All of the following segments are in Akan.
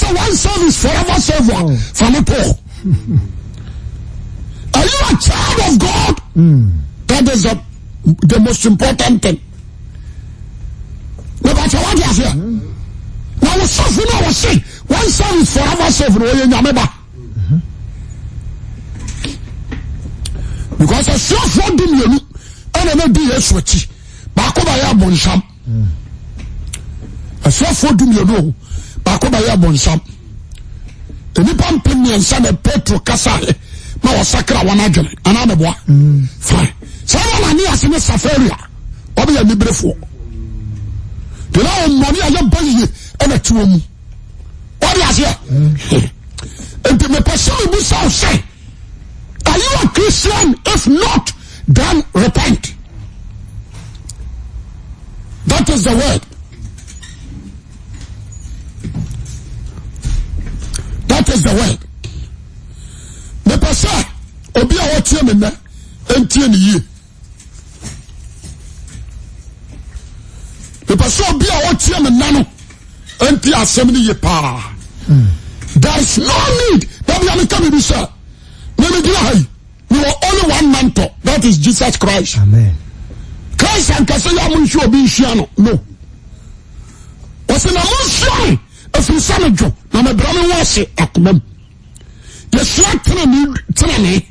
say one soul is forever saved from it all. Are you a child of God? That is the most important thing. No matter what you are here. Now we suffer now we say one soul is forever saved. Because a self for you and a be a switchy. Bakobaya Bonsham. A self for you Bakobaya Bonsham. Any pumping and son of Petro Casale. No sacra one agent, another one. Fine. Someone near in a safari. Or be a libre for. The law of money I don't buy and a tomb. What is here? And to me, personally, say, are you a Christian? If not, then repent. That is the word. That is the word. The person, Obia Otiamina, NTNE. The person, Obia Otiamina, NT Assembly power. There is no need. That we are coming to say. You are only one mentor. That is Jesus Christ. Amen. Christ and Kasaya Munshu be Shiano. No. What's in a Munshu? If you say Joe, now my brother was it at them. You shot Trinity.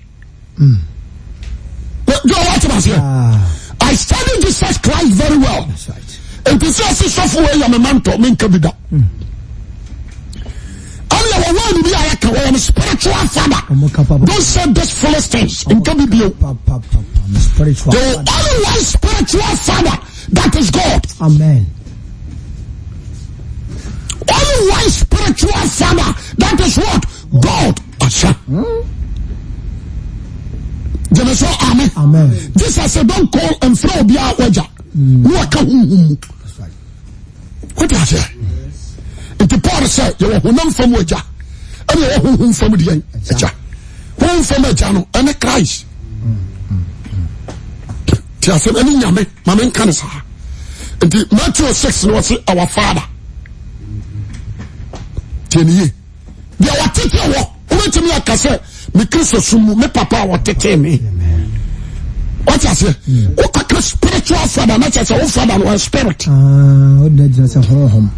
I studied Jesus Christ very well. That's right. And to say software, I'm a mentor, Minkabida. I'm a spiritual father. Don't say this Philistines in Kabibio. The only one spiritual father, that is God. Amen. Only one spiritual father, that is what? God. Amen. Amen. This I said, don't call and throw be our wager. That's right. What is it? If the Paul said, you are one from wager. And you are from the end. One from a jano and a Christ. Tia said, any yame, Maman Canasa. And the Matthew 6 was our father. Tieni. They are taking walk. Wait to me, I can say, because of some me papa will take me. What I say? What a spiritual father, not as a father or spirit. That's a home.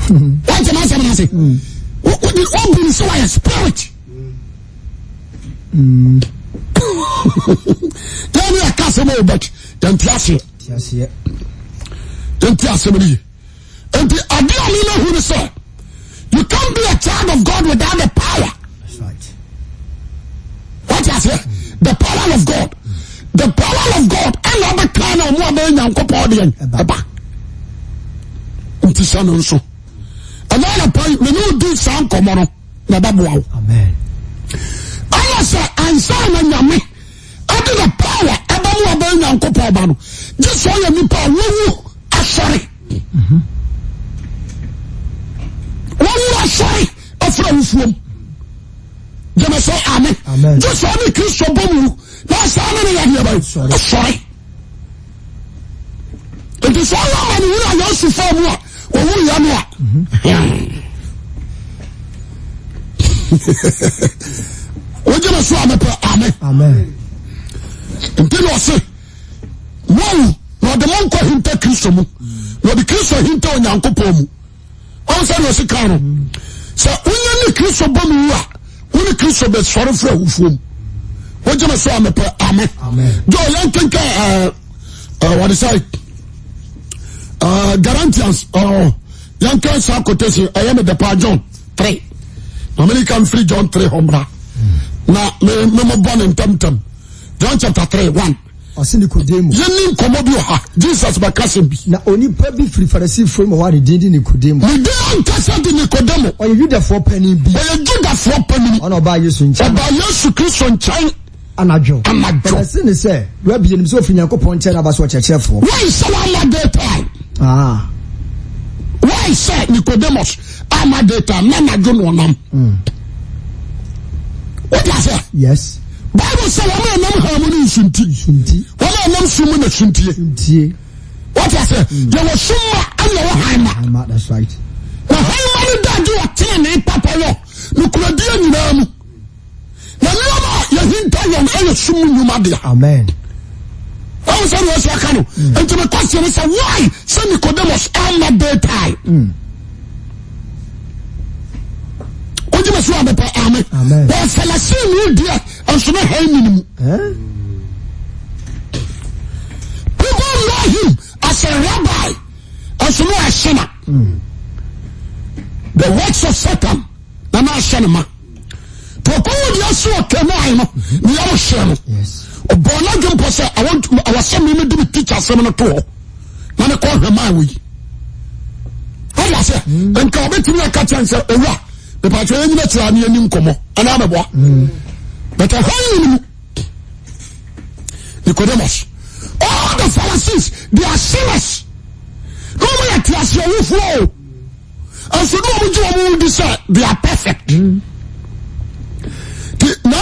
What am I saying? What the open so a spirit? Tell me a castle, but then Tiasia. Then Tiasia. And the idea who say, you can't be a child of God without the power. That's right. What I say? The power of God. The power of God. And other kind of more than Yanko Podian. Another point, we know do some common. Amen. I say, I'm saying, Yami, I do the power. I don't know Yanko Podian. Just so you people, I'm sorry. One sorry, a friend from. You may say, Amen. Just only Christian Bomu. That's how many of you about. Sorry. It is all money we are used to form what. Or who you are. What you say, Amen. Amen. Until I say, no, not the monk of him take Christian. Not the Christian him tell Yanko Pomu. Also, no Sicano. So, when you Christian Bomu, when the Christian be sorry for whom. What you say, Amen. Amen. Joe, young think, what is it? Guarantees, young cancer quotation, I am at the part John 3. American free John 3 Hombra. Now, me born in Temtem. John chapter 3, 1. Nicodemus. Yenim komobi ha. Jesus ba kasembi. Na onipa bi free Pharisee from what did Nicodemus. We don't kasa di Nicodemus. Or you for penny bi. Or you for penny. On oba Yesu ncha. Oba Yesu Kristo ncha. Anajo. Anajo. I say say, we be nim so fi Nyankopon ncha na ba so chechefo. Why say am daytime? Why say Nicodemus am daytime na najo no nam? What does that? Yes. Bible says we nam harmony sunti. We nam sumu na sunti. What does that? There was summa and there was haima. That's right. The haima ne papa yo no kuradie nyina mu na nyoma ya hinta yon ayo sumu nyuma dia amen I say was wakano and to the question is why Saint Nicodemus on that day time what you must want to amen but Falasini you dear and so not hanging people know him as a rabbi as no a sinner the works of Satan na na shanama to go with your so kemo no we are shame yes born again person I want to our son me do teacher seminar to na me call him my way how I say and ka be timi aka chance owura be pa twa nyina tira ne anim komo ana me boa but how you Nicodemus all the Pharisees they are sinners no me at your flow and so no we say they are perfect no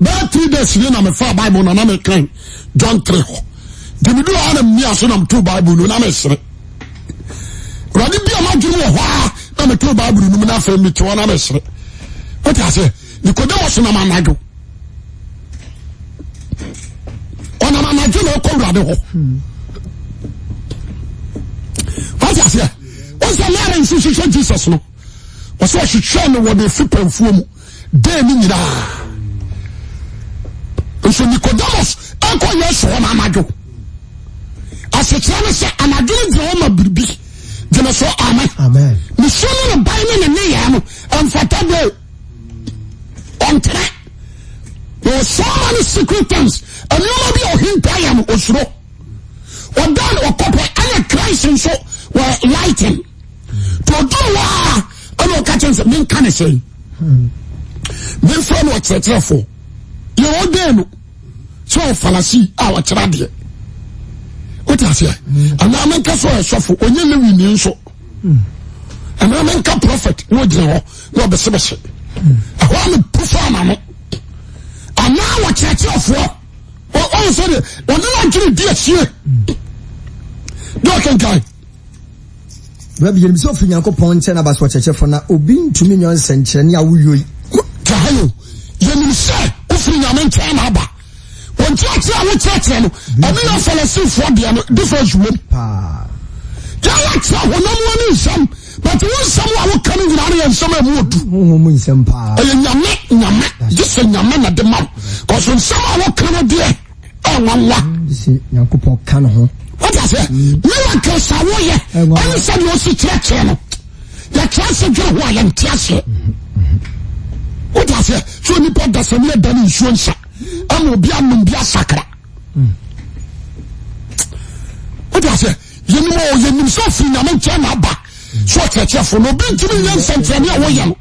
about 3 days in a far Bible and I'm a kind John 3. Did you do all of me as I'm 2 Bible and I'm a say? Rather be a mountain of I'm a 2 Bible and I'm for me to one other say. What I say? You could also know my do. On a man, I do not call what I say? What's the matter in Susan Jesus? No, what's what she shown what they flip and fool? Then in that. So Nicodemus, Uncle yes, one amado. As a child said, I'm a doing the home of Bibi. Then so amen. The son of Binding and Nayam and Fatabo on track. There were so many secret things, and you may be a hint I am also. Or done or copper and a Christ and so were lighting. To do I know catching some men can say. Men from what's it for? You're them. So Pharisee our trade. What I say? And I make us so suffer when you live in so. And I make a prophet, no general, no the service. I want to perform. And now what church of war? Or also, when you actually dear here. Don't guy. Rabbi himself in Yanko Point and about what church for now, obin to me on Centuria. Kahayo, you say, offering a man China. When church I will church and I fell asleep for the difference room. When no one is some, but when someone will come in and some wood. Just say your man at the mouth. Because when someone will come in there, what I say? Miracles are warrior. I said you see church channel. Your church is your way and church. What I say? So you put the same done insurance. I'm will be a sacra. What I say? You know, you so free, I'm in China back. So for no big to me, young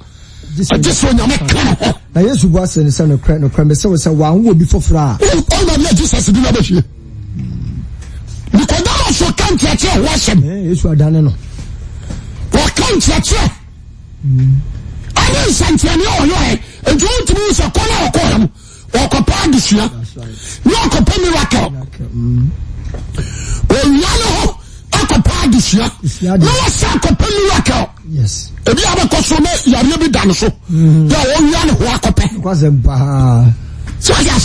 just when you make kind of. Now, yes, you was in the son of Cran or Cran, so it's a one would be for fra. Oh, my Jesus to do that here. Because I also can't catch your washing. Yes, you are done. What can't catch you? I didn't send you, and you want to use a corner of column. Walk upon this year. Walk upon miracle. When you know, occupy this year. No sack upon miracle. Yes. If you have a customer, you have never done so. You are only walk upon. Wasn't so I guess,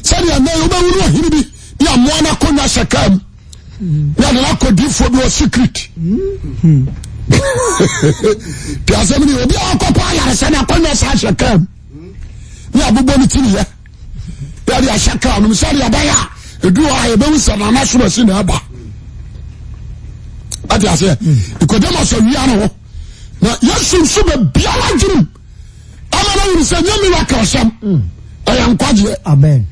say your name, you be. You are one of Kona Shakam. You are not going to for your secret. Piazamini will be occupied as an Kona Shakam. Ya buboni tini ya. Ya di ashaka numisari ya baya. Edu wa ebewusa na national sini haba. Ati ase. Nicodemus wiyano ho. Na Yesu nsube biala jirim. Ama na wuri se nye miracle sam. Aya nkwaje. Amen.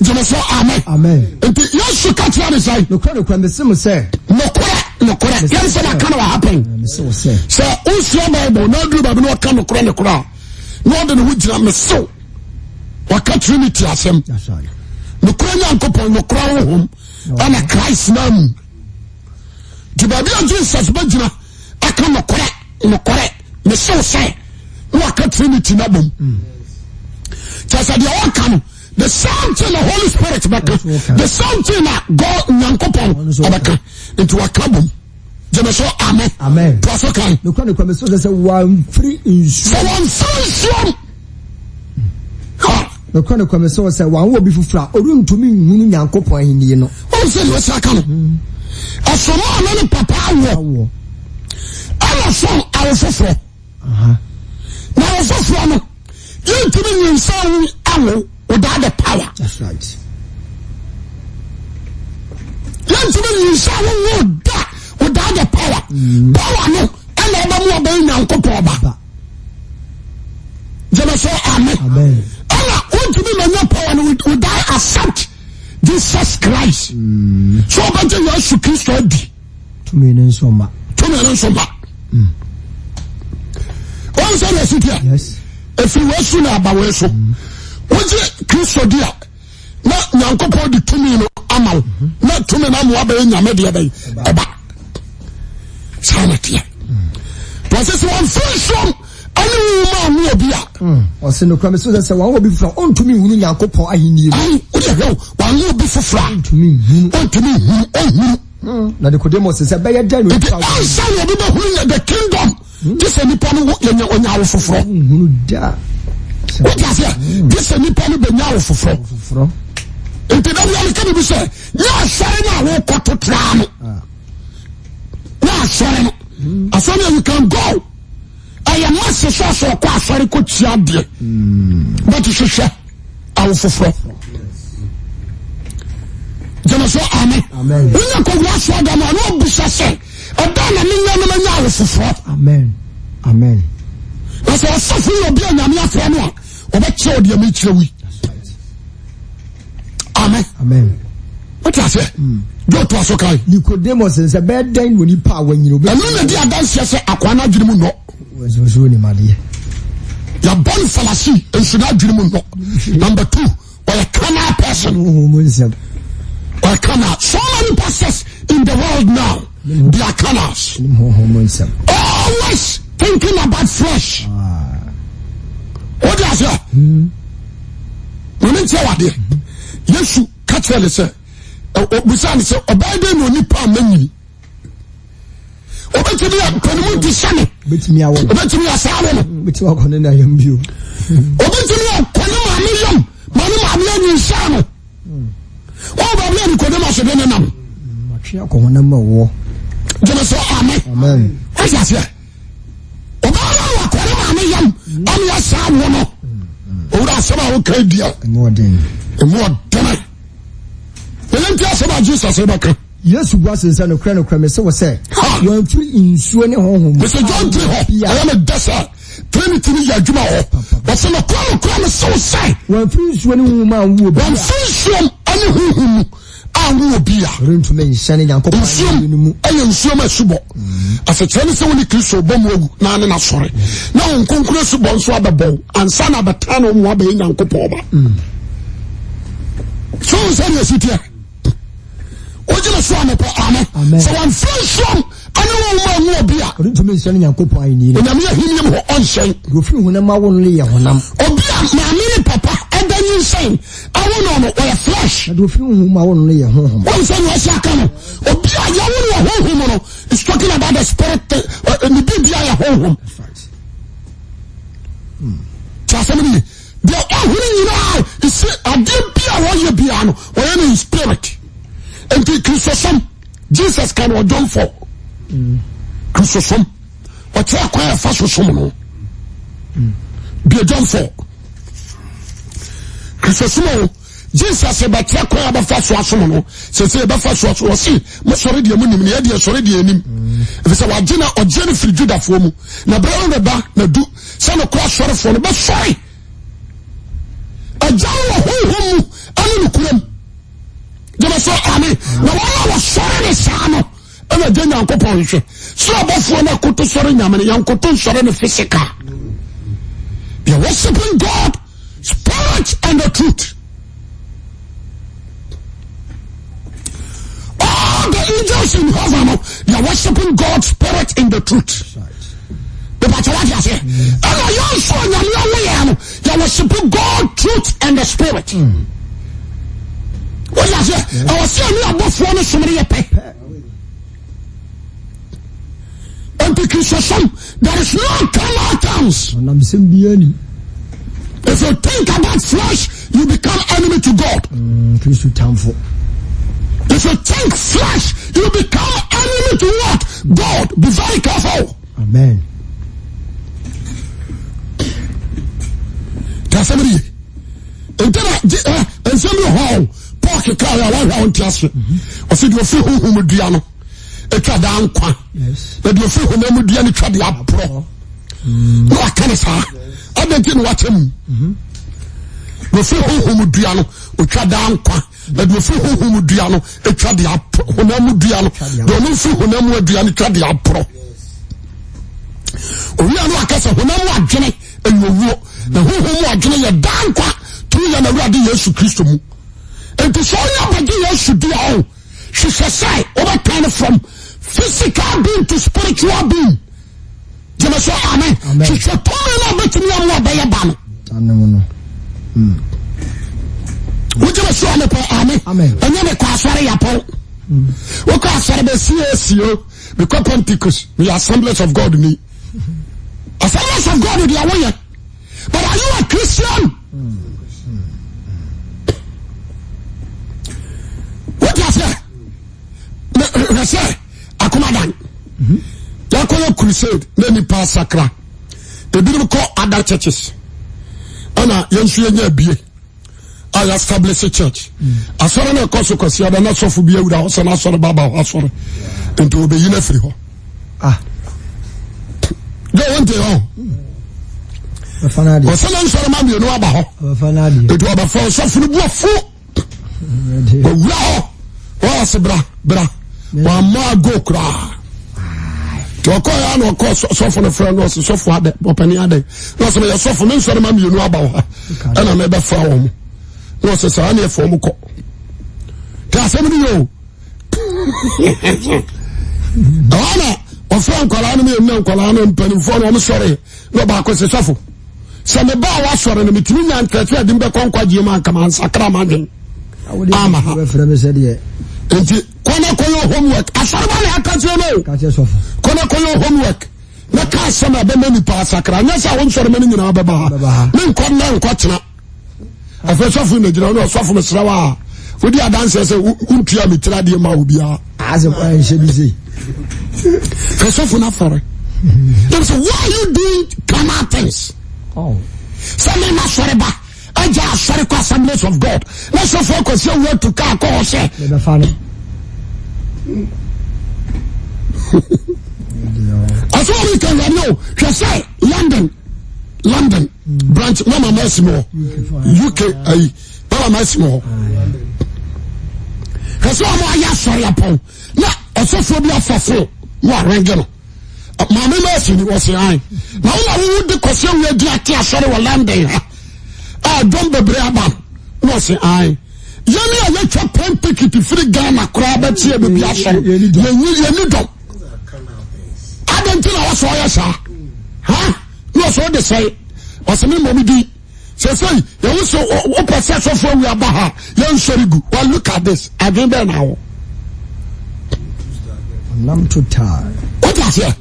Jema so amen. Amen. Enti Yesu katia ni sai. Nokura mbesimu se. Nokura. Yense na kana wa happen. Mbesimu se. Se usiya Bible na duru Bible na kana nokura. No de no wujina meso. Waka Trinity asem. No kranya ankopon no kra wo hom. Ana Christ nam. Di Bible Jesus bajina aka no kore. Me so say. Waka Trinity na bom. Just the all the same thing the Holy Spirit back. The same thing that God nyankopon abaka into waka bom. Jemaso amen. Amen. Paso kan. No kwa me so say one free insu. One free. Ha. No kwa me so say one wo bi fufura oruntumi nhunu Nyankopon ahini no. O se no se aka no. Asoma na ne papa wo. Ala so awo foforo. Na awo foforo no. Yentumi nyinsan awo without the power. That's right. Yentumi nyinsan awo without the power. Power no and eba mu obey Nyankopon ba. Jema so amen. Amen. Ana ontumi manya power no without accept Jesus Christ. So obaje Yesu Kristo adi. Tumi ne nsoma. One say the city. Yes. If you want to know about Weso, would Kristo dia na Nyankopon di tumi no amal na tumi na mo abaye nyame dia bay eba sanati process one freedom ani ma mu obia o se no kwa me so say one obi fra on tumi hunu Nyankopon ahini ai o de ho one obi fofra tumi hunu na Nicodemus say be ye dan no I say obi be hunu the kingdom this nipa no nya wo foforo hunu da what you say this nipa no be nya wo foforo enti da we can be say nya sare na wo kototra no nya sare no asome you can go I am not so kwa sare ko tia de but you should awo foforo jama so amen unya ko wa so da ma no bisa say oda na menya no menya awo foforo amen That's why suffering will be a Namia Framua. Or what showed you meet you? Amen. What I say? Go to us, okay. Nicodemus is a bad day when you power when you know. And when the dance, yes, Aquana Drimuno was really my dear. You're born fallacy and should not Drimuno. Number 2, or a canal person. Or a canal. So many pastors in the world now, they are canals. Always thinking about flesh. What do I say? When tell what there, yes, you catch her, sir. Besides, say, Obey no nipa many. Obey me a Panamuti Sunny. Bet me a woman. Bet me a salon. Bet you are going to I am you. Obey me a Panama, Manu, Sano. Oh, but then Codemas again. Machia Comana War. Just amen. As I say. I'm your son, woman. Oh, that's about okay, dear. More than Jesus. Yes, was in San Ocrano Creme, so was said. You are free in Suene home. Mr. John Triho, I am a desert. Trinity, Yajuma, but some Ocrano so say. When free Suene woman will be free any whom I will be a to me, Shannon and Copenhagen. I am so much subo. As a Chinese only Christo Bomo, Nana, sorry. Now, Congress Bonswa the bow, and son of a town of Wabe and Copoba. So, say yes, Amen. So I'm free from I know be a to me sending a couple I need. And I'm here on saying, you feel when I'm only a one. Oh, papa, and then you say, I want on a flesh. I do feel whom I only a home. One thing was a canoe. Oh, be a young woman is talking about the spirit and the big home. Somebody, they are winning now. You see, I didn't be a royal piano or any spirit. And the Christosum, Jesus can or done for Christosum. What's your choir fast for someone? Be a done for Christosum. Jesus said, but your choir fast for someone. Says, about fast for see, most already a money, the already a name. If it's a Wagina or Jennifer Judah for me, now brown the back, now do some across short for the but sorry. A John who I don't Jama so amen. Na wala was sorry ne sano. Ena je Nyankopon hwe. So abofo na koto sorry nyame ne yankoto sorry ne physical. They are worshiping God, spirit and the truth. All the angels in heaven, they are worshiping God, spirit and the truth. The Bachawati say, "Ena yon so nyame we they are worshiping God, truth and the spirit." What I say? I was saying, you are both one of somebody a pay. there is no carnal things. If you think about flesh, you become enemy to God. If you think flesh, you become enemy to what? God. Be very careful. Amen. There's somebody. And somebody hall. Pork a car, I want to ask you. I said, you feel who would be ano. Yes. But you feel who would be any trouble up pro. No, I can't say. I didn't watch him. You feel who would be ano. We try down. But you feel who would be ano. A trouble up. Who would be ano. Don't feel who would be any trouble up pro. We are not a case of who are Jenny and you walk. The who are Jenny a down quack. 2 years already, Yesu Christo. And to show you what you should do all, she says, say, over kind of from physical being to spiritual being. You say, amen. She said, tell me not to me more by a banner. Would you say, amen? And then the class, what are you? What class are the CSO? Because Pentecost, the Assemblies of God in me. Assemblies of God in the way. But are you a Christian? What you say? I say, Akumadan. Yakoyo crusade, many pass Sakra. They didn't call other churches. Anna, Yensuya Bie. I established a church. I saw an consequence, I don't know so be with us and I saw the Baba house for into the uniform. Go on to home. Or someone saw a man you know about. It was before so for the fool. What's a bra? One more go cry. To a call no course, so for the friend was so far that open your day. No, so you're so for me, so the man you know about her. And I never found. No, so I need for Muko. Tell somebody you. Anna, or Frank Colano, no Colano, and Penny for I'm sorry. No back was a shuffle. So the bar was for an between and catch didn't become quite Jima commands a cramagin. Kona koyo homework. Asarabale akase no. Kona koyo homework. Na ka sama be mani pa sakra. Na sa won sore mani nyina beba. Me nkon na nkotena. Afesofu na jira no sofu mesra wa. Wodi adanse se untua mitira de ma obia. Aze kwa enche bi sei. Afesofu na fore. They say, why are you doing carnal things? Oh. Some men are sorry ba. I just sorry for Assemblies of God. Let's not focus your word to car call say. The funny. As well we can know. She say London branch Mama Massimo UK Mama Massimo. That's why I am sorry upon. Now, also for the affair. What regular? Mama Massimo was saying. Now we would the question we are sorry for London. Don't be brave. No say I. Yemi a lecture pen ticket to free Ghana crab at here be action. You need them. I don't think I was for yes, sir. Huh? No, so they say. What's the name of me? Say, you also what perception from we are Baha. Young Sherigu. Well, look at this. I don't know now. I'm too tired. What is it?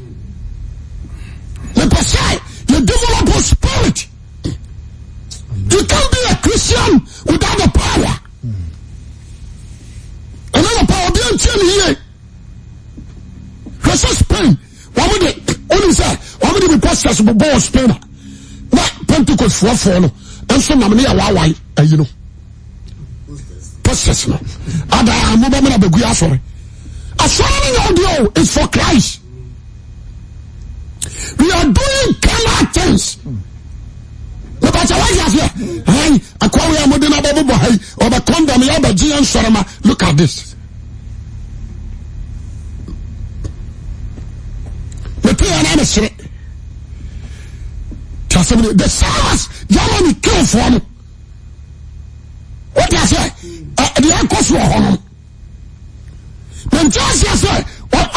The say you develop a spirit. You can't be a Christian without the power. Another power being seen here. Jesus Spain. What would it? Only say, what would it be pastors of Bow Spain? What Pentecost for follow? And so many are why, you know. Pastors, no. Other I'm moving up a good sorry. A signing audio is for Christ. We are doing carnal things. But I was here. Hey, Aquaria Modena Babu Boy, or the condom, Yaba G and Sorama. Look at this. The prayer and answer. The stars, Yamani kill for me. What I say? The uncles were home. When just say, what?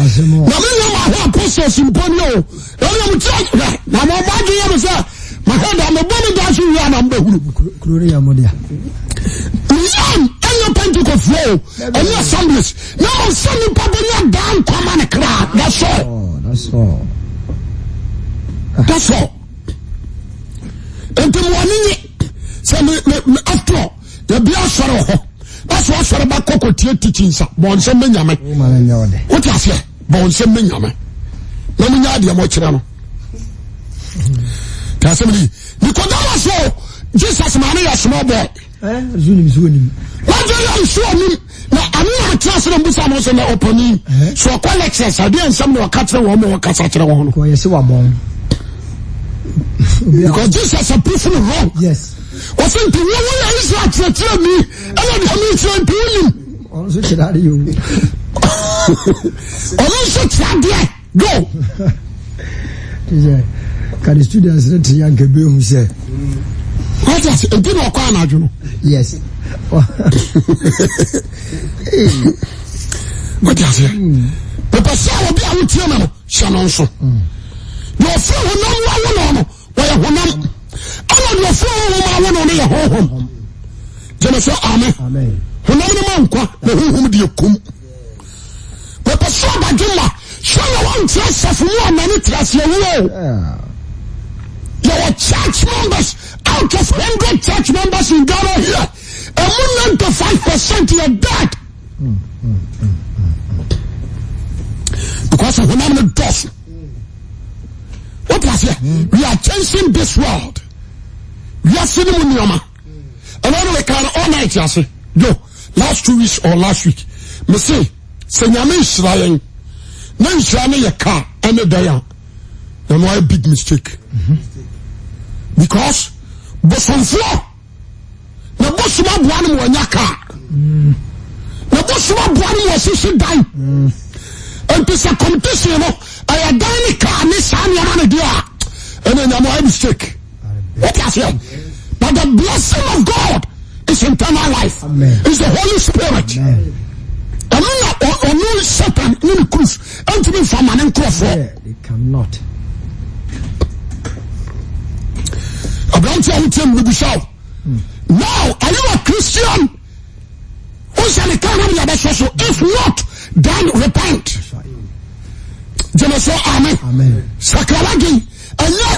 Now, apostles in Ponyo. Now, my body is a my head. I'm a woman that you are. I'm the Gloria Modia. And your Pentecost flow and your assemblies. Now, I'm sending Papa down, come on a crowd. That's Jesus. Oh. That's all. And the morning, after all, the beer sorrow. That's why sorry about Coco teaching, sir. Bon, some men, what you say? Bon, some men, no, me idea much. Tell somebody, because that was so, Jesus, money, a small boy. Zunim. What do you show me? Now, I'm not trusting them with almost an opening. So, I call excess. I didn't some more catch a woman or catch a woman. Because Jesus is proof wrong. Yes. What's in the woman is like to tell me, and I'm trying to him. Also, should I do you? Also, try go. Can the students let the young girl who say, what is it? Do not call now, yes. What is it? The person will be out here, Shannon. Your friend will know why I want to. I your friend will know your home. Genesis, amen. When I'm a monk, who do you come? But the son of Juma, show you one trust of more many trust your will. Your church members, out of 100 church members in Ghana here, and 95% you're dead. Because of phenomenal death. What was it? We are changing this world. We are sitting in Yama. And anyway, can all night, I say, yo, last 2 weeks or last week, me say, Senyame Israel, no Israel your car, and a day, and why a big mistake. Because, but from floor, the boss of one when your car, the boss of one was dying. And this is a competition, you know, I had done a car, Miss Sanya, and then I'm a mistake. What I say? But the blessing of God is eternal life. Amen. It's the Holy Spirit. Amen. And only Satan, only Christ, and to be from an incredible. They cannot. Now, are you a Christian? If not, then repent. Genesis, amen. Sakralagi,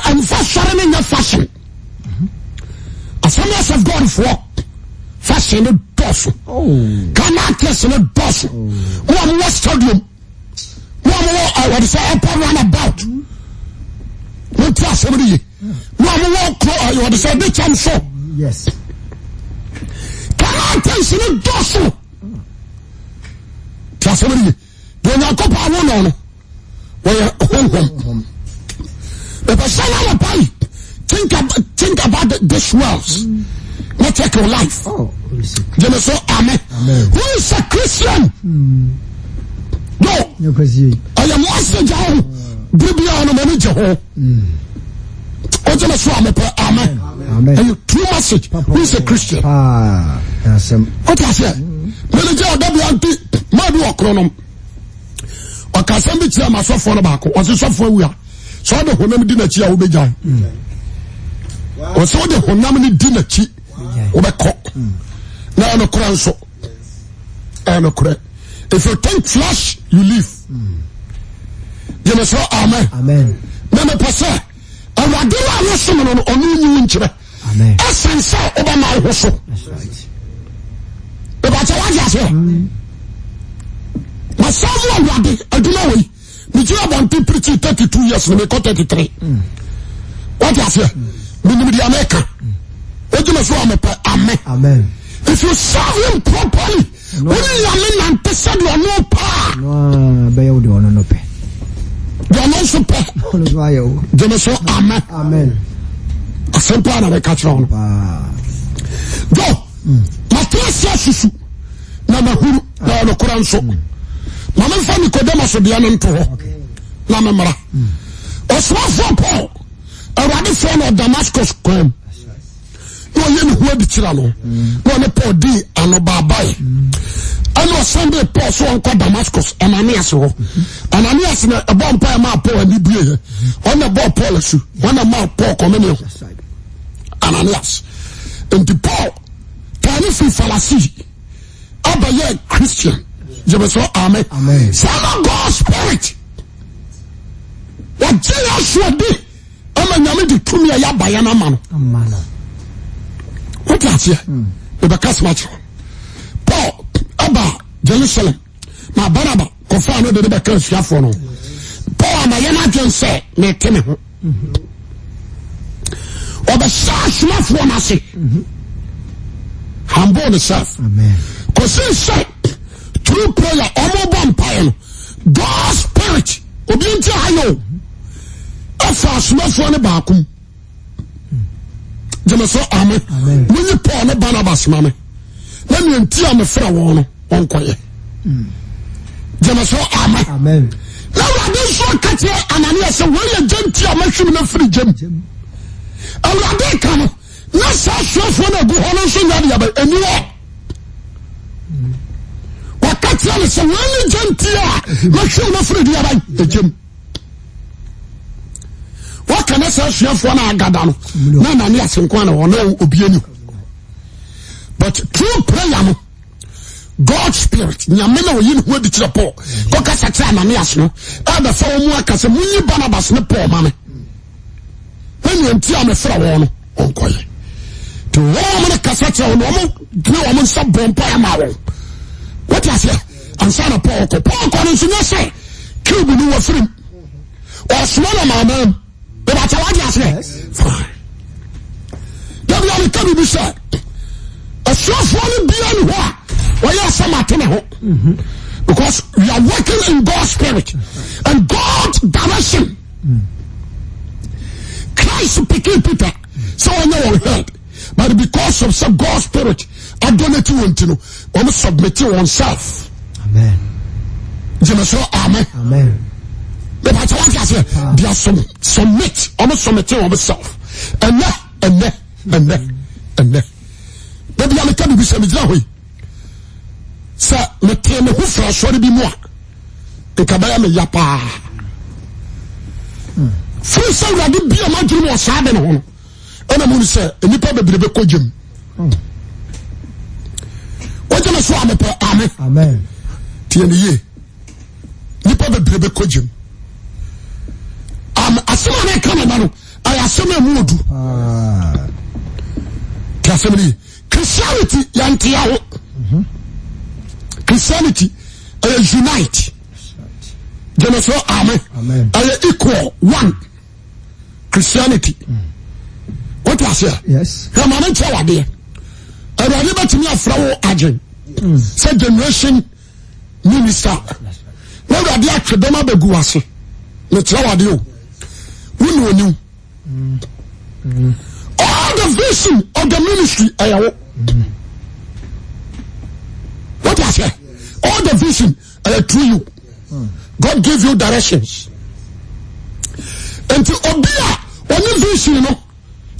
and first sharing in your fashion. Assemblies of God for fashion a dozen. Cannot test in a dozen. One more stadium. One more, I would say, upon run about. One class somebody. One more, I would say, bitch, I'm so. Yes. Cannot test in a dozen. Class somebody. Don't you go by one on? Where home. If I say I'm a pie. Think about this world. Not take your life. Genesis, amen. Who is a Christian? No. I am one down. Baby, I am a manager. Oh, Genesis, amen. And you true message. Who is a Christian? What I said? Manager, WNT, my do a chronom. Or can somebody tell myself for the back? Or the software we are. So I don't remember dinner chia will be giant. Or so the Honamini dinner chi or a cock. Now no crown so. And no correct. If you think flash, you leave. You must say amen. Amen. Name per se. And I do not listen on you inch. Amen. Essence over my hustle. That's right. But I say, myself, I do know. Me you have been preaching 32 years, me got 33. What you say? Me the America. What you must amen. Amen. If you serve him properly, when you are in and you are no power. No, be you do no pay. You are not support. Genesis, amen. Amen. A simple and I catch on. Go. Matia susu. Na mahuru na no Quran so. Mama fa Nicodemus bia no nto ho. Na memra. Oswafo Paul. Awade fo no Damascus kwam. No ye no hu abitira no. No ne Paul di anobabai. Ano Sunday Paul so on Damascus Ananias ho. Ananias na ebon pa ma Paul ani bue. On na bo Paul su. On na ma Paul komene. Ananias. And the Paul can you feel fallacy? Abaye Christian. Je me so amen. Amen. Son of God's spirit. anisoade ama nyame de tumi ya ba ya na ma no what you here the bakas match Paul aba Jerusalem na Barnaba kofa no de bakas fiafo no Paul na ya na dwen se na teme ho oba shashma fo na se humble yourself amen cause say true prayer omo bon pae God's spirit obi nti ayo afa asomafo ne baakum jemeso amen munyi Paul ne Barnabas mame na ne nti amefra wo no onkoye jemeso amen na wade so katie Ananias se wo ye genti amahwim na firi gem awade ka no na sa asomafo na go ho no so nya de aba eniwo wakatia ne se wo ye genti a mahwim na firi de aba gem wakana sa suafo na agada no na nani asenkwa na wono obiani but true prayer no God's spirit nyame na oyi ne ho adi kire Paul ko kasa kire Ananias no aba fa wo mu akase munyi Barnabas ne Paul mame when enti amefra wo no onkoye to wo mo kasa kire wo no mo nsa bompa ya ma wo what you say ansa na Paul ko no nso say kibu ni wo firim o small mama but what you say fine don't you come be say a so for be on ho why you say matene ho because we are working in God's spirit and God's direction Christ picking Peter so I know heard but because of some God's spirit I don't need to know I'm submitting oneself amen amen but what you say they are submit almost submitting oneself and baby I'm coming to say me jira sa me teme ho fra sori bi mu a nkabaya me yapa free so radi bi o ma drum o sa de no ho ana mu se enipa bebrebe kogem oje me so amepe amen tieni ye nipa bebrebe kogem asema na kan na no ay asema mu odu kasemi Christianity yantia ho Christianity unite. Genesis amen. Equal one. Christianity. What was here? Yes. Ramana chawa there. Everybody but me a flower agent. Say generation minister. Now we are there to them beguase. Le chawa dio. We know you. All the vision of the ministry ayawo. What was here? All the vision through you. God gave you directions. And to obey any vision, you know,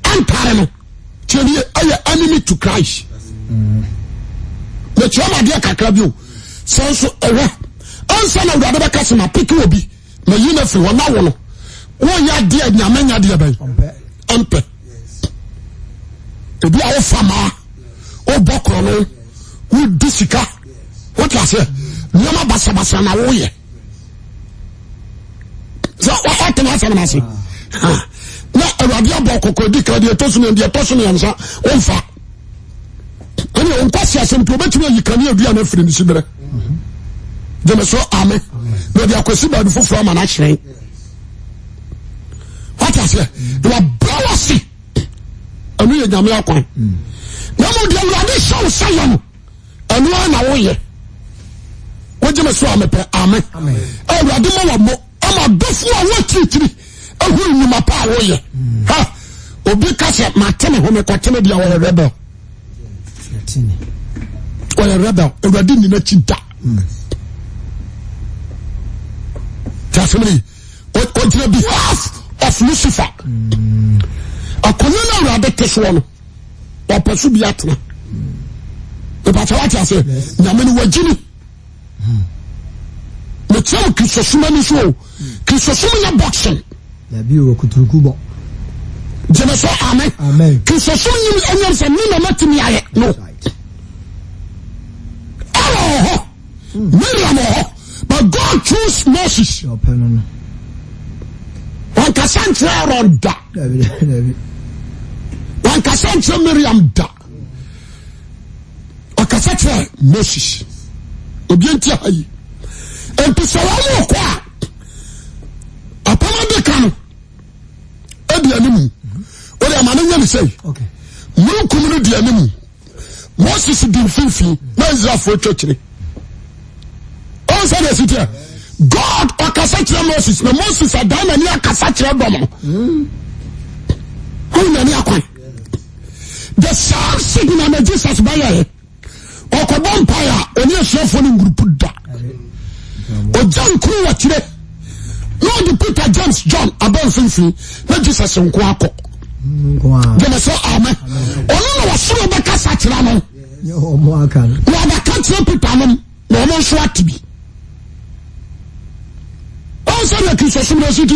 and parano, to be an enemy to Christ. The trauma dear Kakrabio, so answer no other customer, pick will be my uniform one hour. 1 year dear, Yamania dear bay. Ampe. To be our farmer, or Bokrono, who disika. What you say? Nyama basa na wo ye. So what can I say? Na awadi abokoko di ka di etosu na di etosu na yansa onfa. Ani on kwasi asem to betumi yikani adua na firi ni sibere. Dem so amen. Na di akwasi ba du foforo ma na hire. What you say? You are blessed. Anu ye nyame akwan. Na mo di awadi show sayon. Anu na wo ye. Wajima so amepe amen awurade ma wamo ama dofo a watitiri ahuru nyuma pa woye ha obi kase matene ho me kwatene bia wo rebel awurade ni na chinta tafili on behalf of Lucifer akono na awurade keso no wapasu bi atena e pa tawati ase nyame ni wajini me tell Christosuma ni so Christosuma ya boxing ya bi wo kuturukubo jeme so amen Christosuma ni anyam se ni na matimi aye no Miriam but God chose Moses one wankasa Aaron da wankasa Miriam da wakasa Moses obienti ayi empisawa kwa apama de kanu edi animu odi amane nya sei okay munkum no di animu Moses di fifi na Israel for church on say the city God wakasa kire Moses na Moses adana ni akasa kire dom no ni akwan the same signal na Jesus baye okobo empire oni asefo ni group da ojan kru wa kire no the Peter James John abon fifi na Jesus nko akọ gene so amen onu no wasoro be kasa kire no yo mo aka no wa ka kire Peter no no no so atibi on say the Christ so no city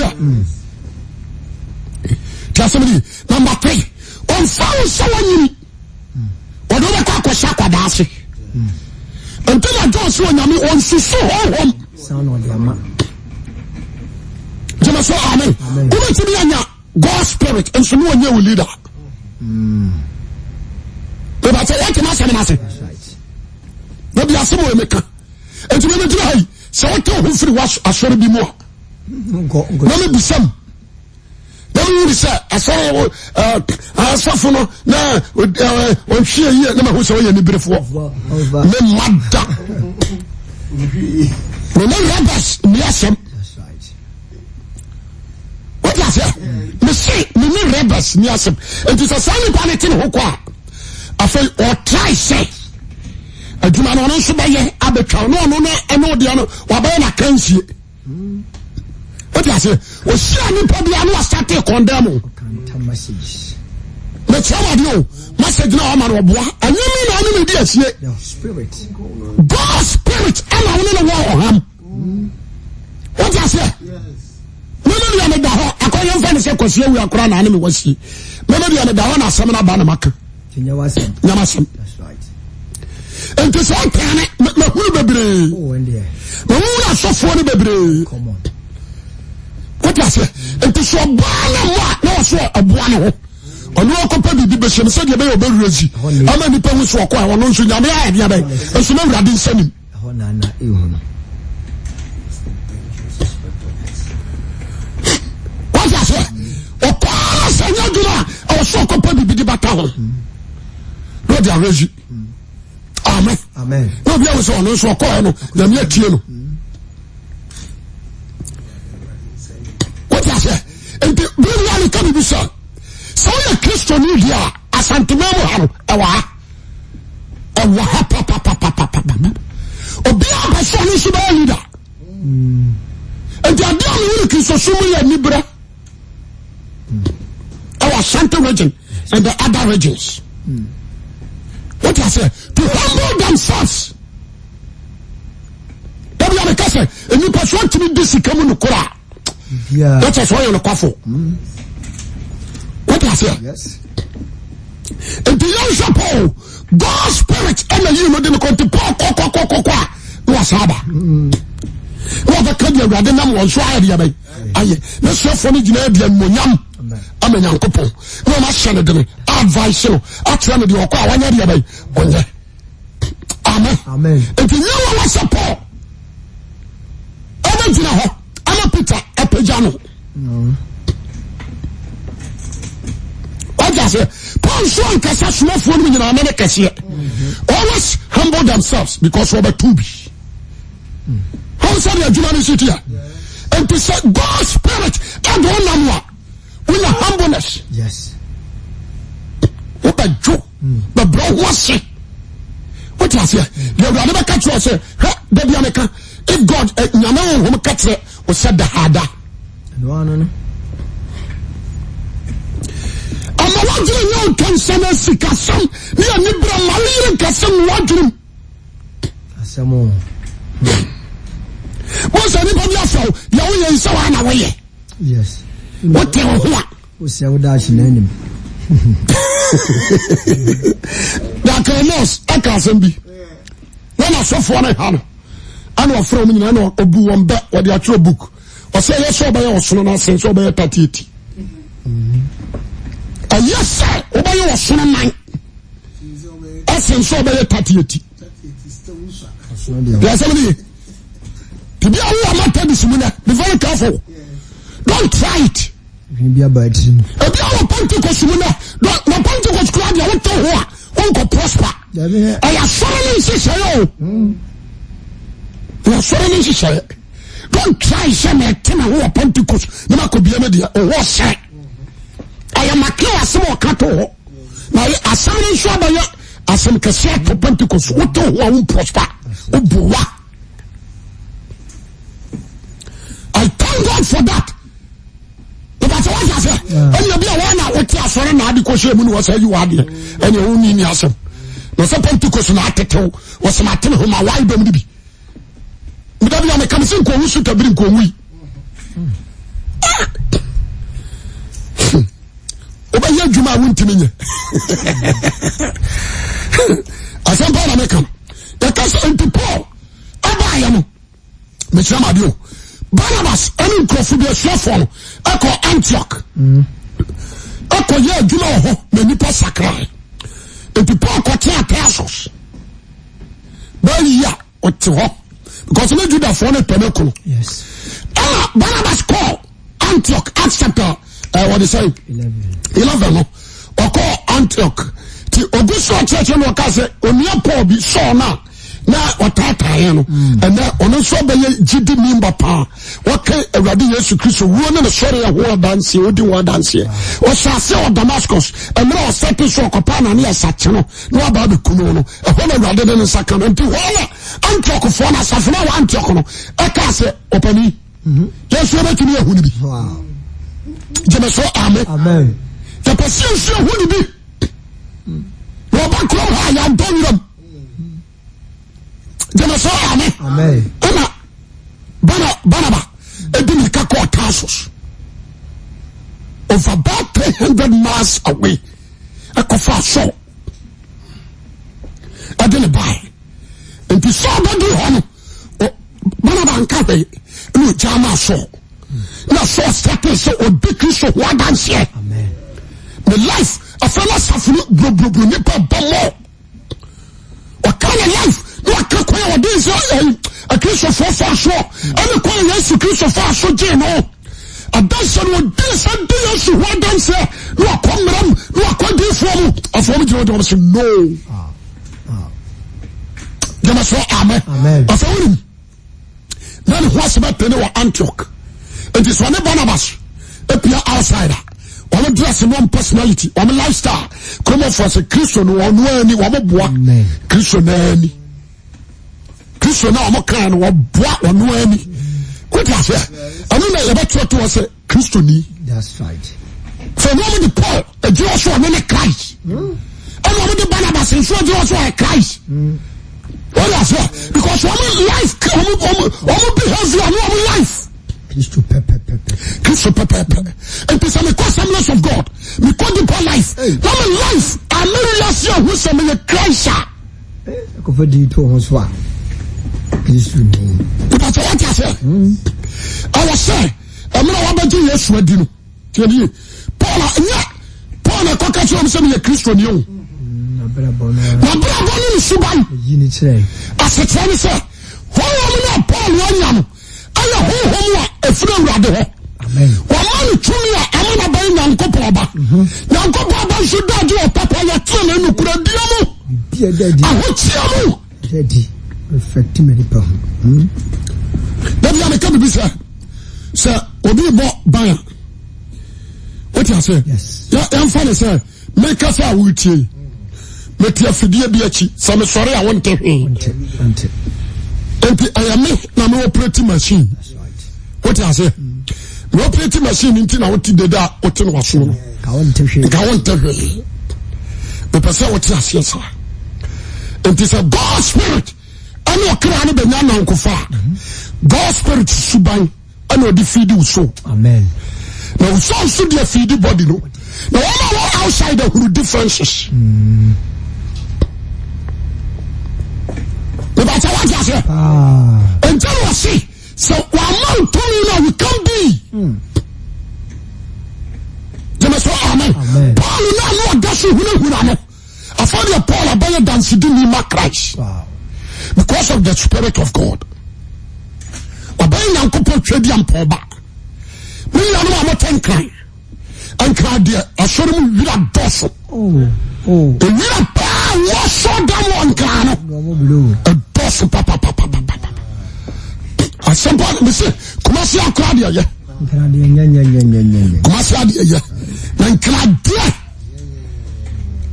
somebody number 3 on found someone odo be kwa kwasha kwadase until I don't see nyame on susu hom sound on the ama jema so amen kuma tibi anya God spirit and so no onye leader but say what ma say na say no be asemo e meka enti me dira hai say what ho firi was asore bi mu no me bisam we say asore asafo no na on hwie yi na ma ho so ye ni brefo me madda me no rabas me asem that's right what you say me say me no rabas me asem it is a sign quality ho kwa afai or try say aduma no so baye abetwa no no no de no wa baye na kansie what you say o sia ni pobia no start condemn message the travel message na o ma no boa anyimi na anyimi di asie spirit God spirit and I want to know him what you say maybe you am da ho akoyo mfa ne se kwasie wi akora na anyimi wasi maybe you am da ho na asem na ba na maka nyawasem that's right and to say can me huru bebre oh and there me huru asofo ne bebre come on what you say and to so bana mo na so aboa ne ho ono akopa bibi be hye se de be oberezi ama ni pa hu so akwa wono nso nyame ya bia be eso na wurade nsanim ho na ehunu what you say o kwa se nyadura o so akopa bibi di bata ho no dia rezi amen amen no bia we so ono so akwa no nyame atie no what you say and the really can be so so you Christian ni dia asantuma mo ha ewa papa obi abaso ni so ba leader and the idea we Christian so mo ya nibra our central region and the other regions what I say to humble themselves that we are the case and you person to be this come no kura yeah that is why you look for what I say yes and the young chapeau God spirit and you know the conti kwa no saba what the can you rather nam one so idea by aye let's show for me gina dia monyam amenya nkopo no ma shane de advice no atra de okwa awanya dia by onye amen and the young chapeau ebe gina ho ama Peter epejano what I say Paul so and kasa small for me na na kase always humble themselves because we are too big how say the humanity here and to say God's spirit and one namwa with humbleness yes what a joke the bro was what I say you will never catch you say baby America if God nyama won catch o said the harder no ama wajiri nyo kansana sikasam ni anibra malire kasam wajiri asamo wasa ni bobia faw ya wo yen sawa na wo ye yes what ho a o se wo dash na nim da kamos akasam bi na sofo na ha no ana ofro mu nyina na obu won ba wo de atro book say yes so by us no sense so by 38 yes sir obey was no man essence so by 38 yes somebody to be all matter this morning be very careful don't try it be about it if you are Pentecost morning don't no Pentecost crowd you want to who won't prosper I am sorry say don't try say me ten who are Pentecost no could be a media or what say I am a clear small cattle now assembly show by asem kese to Pentecost what who prosper obuwa I thank God for that. But what I say, and you be a one what you are sorry now because you was you are there and you only need some. No some Pentecost na teto was my ten who my wife don't be. But I am coming to go shoot a bring go we. Oba ye djuma wonti me. Asamba na make am. The case into Paul. Aba ya no. Me chama dio. Barnabas any crofobia shefon eko Antioch. Eko ye djuma ho me nipa sakra. Into Paul ko tia pesos. Ba ya oti ho. Because me Judah for no penekolo. Yes. Barnabas call Antioch Acts chapter what they say 11 no or call Antioch ti oguso church no ka say onia Paul bi so na otata no and na ono so be gidi member pa okay Awurade Yesu Kristo wo na sorry ya wo dance odi wo dance o sase o Damascus emre o settle so kopa na na sache no no aba be kuno no e ho na Awurade ne sacrament ho na Antioch for na safuna wa Antioch no e ka say opani Yesu na kini ehuni bi Wow. Jemeso amen. Amen. The person who would be Robert Crom high and done them. Jemeso amen. Amen. Banaba, a Binica Tarsus. Of about 300 miles away, a coffin saw. I didn't buy. And the saw that Banaba and Cafe, no Jama saw. Now so started so or decrease so what dance here. Amen. The life a fellow suffering bro nipa bomo. What kind of life? No can quite what this a Christopher for sure. And quite yes Christopher so no. A dance would this and this what dance here. No come no quite this for of what you say no. They must say amen. Amen. I found him. Then what's about the Antioch? It is one Barnabas, a pure outsider. One dress and one personality, one lifestyle. Come on for a Christian or no any one boy. Christian any. Christian now more kind or boy or no any. What is it? I don't know about what was a Christian. That's right. For one with the Paul, a Jewish one in a Christ. And one with the Barnabas and so Jewish one a Christ. What is it? Because one life, one behavior, one life. Christo pepe. And to some Assemblies of God, we call the poor life. Now my life, I married last year who some in a Christ. I could do to Hoswa. Christo name. But what I say, I was say, I'm not about to yes, what do you? Paul, I can't catch some in a Christian young. My brother is Suban. I said, sir, why Paul, one I am a friend rather. One to me, I am a buying Nankopa. Nankopa should not do a papa, your children who could have done. I would see you. Ready. Perfect many pounds. Then you come to be sir. Sir, Obi bought buyer. What you say? Yes. Yeah, I'm funny, sir. Make us a witty. Make your Fidia Biachi. Some sorry, I want to hear. I am no operating machine. That's right. What I say? No operating machine in Tina, what did that? What in was soon? I want to hear. The person what you say, sir. It is a God spirit. I know Krani Benana and Kofa. God spirit Suban. I know the feed you so. Amen. Now, so should you feed the body, no? Now, all outside who differences. But I want to say, and tell us, see, So one man we can be. Amen. Paul no dash huna. I found your Paul abaya dance in Christ. Wow. Because of the Spirit of God. Obey Yankopo Tredian Poba. Me yanu am ten cry. And cry dear, I show them with a dosso. Oh. The real power was so damn one can. A dosso papa. I simply say, Commercial Claudia, yeah. Commercial, yeah. Then Claudia.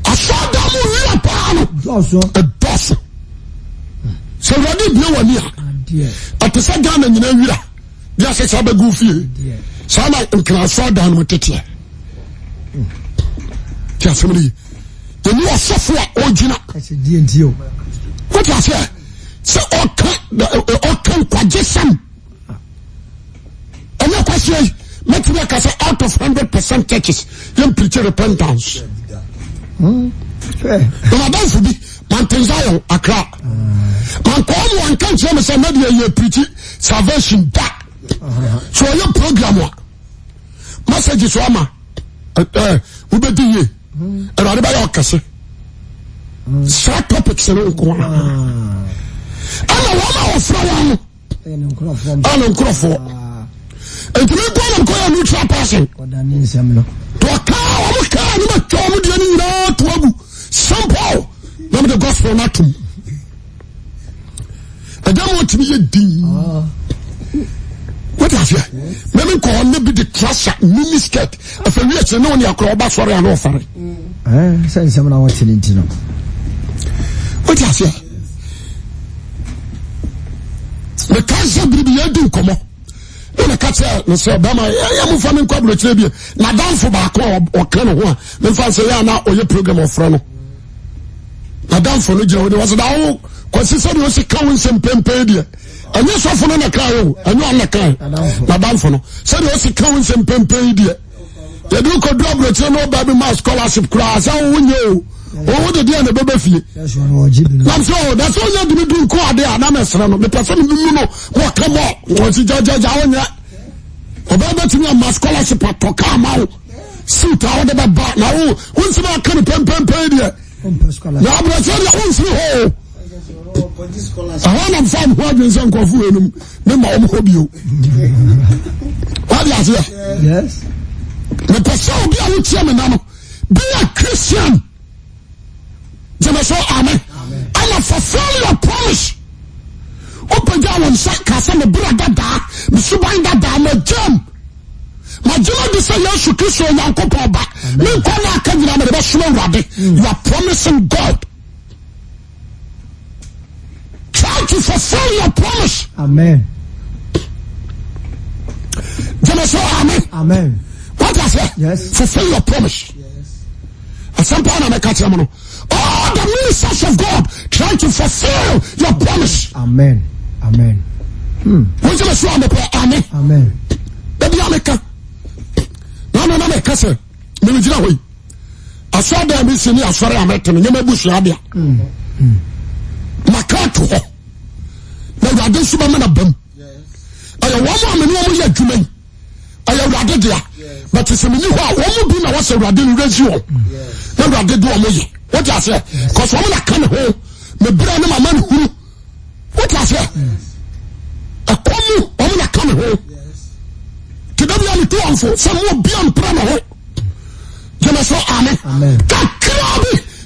I saw them with a power. A dosso. So ready, blue one here. At the same time, you know, just as I be goofy. So I can fall down with it here. Tell somebody, the more software original. That's a DNTO. What I say? So, okay, quadjacent. And your question, make me say out of 100% churches, you preach repentance. Fair. When I don't for me, Mountain Zion, Accra. Man, come one can't say, maybe you preach salvation back. So, your program, message is Rama. Ubedi ye. And I okase. Short topics no ko. Ana wama ofra wano. Ana nkrofo. Entumi ko na ko neutral person. Odani nsem no. To ka o ka ni ma twom de ni na to agu. Simple. Na the gospel na tum. Adam want to be a din. What have you? Maybe call maybe the trasher, mini skirt. If you reach, no one your back for an offer. Send someone what's in it. What have you? The cancer will be a do come on. When a catcher, Mr. Obama, I am from Incorporated. Now, down for back or kind of one. Then fancy now or your program of Frono. Now, down for Nigeria, there was a whole consistent was a council and Pempedia. And you suffer on a car, and you on the car. Madame Fono. So there was a council and Pempedia. The Duke of Droblet, no baby mass scholarship class. How we know? What the dear and the baby fee? That's all you have to do. Quad there, and I'm a son of the person who know what come on. What's the judge? About to my scholarship at Tokama. Suit out of the bar now. Once about kind of Pempedia. Now, I'm going to tell you, once I want to find what is uncle for him. Then my hobby. What is it? Yes. The person be a chairman. Be a Christian. Amen. And fulfill your promise. Open down and say, Castle, brother, the Subanda, my gem. My gem is a young Christian, Uncle Papa. Me, Papa, can you are promising God. Try to fulfill your promise. Amen. Amen. Amen. What I say? Yes. Fulfill your promise. Yes. At some point, I'm a catcher. All the ministers of God try to fulfill your promise. Amen. Amen. Would you say amen? Amen. Baby, I'm a cat. No, make us. Maybe you know. I saw them in Sydney. I saw them at the bush. Makato. Now, I don't see my man of them. I am one woman who is a human. I am rather there. But it's a new one who be my was a radical ratio. Now, I did do what I say. Because when I come home, the brand of my man who. What I say? I come home, when I come home. Today, we are two and four. Some more beyond Prana. You must say, amen. That crowd.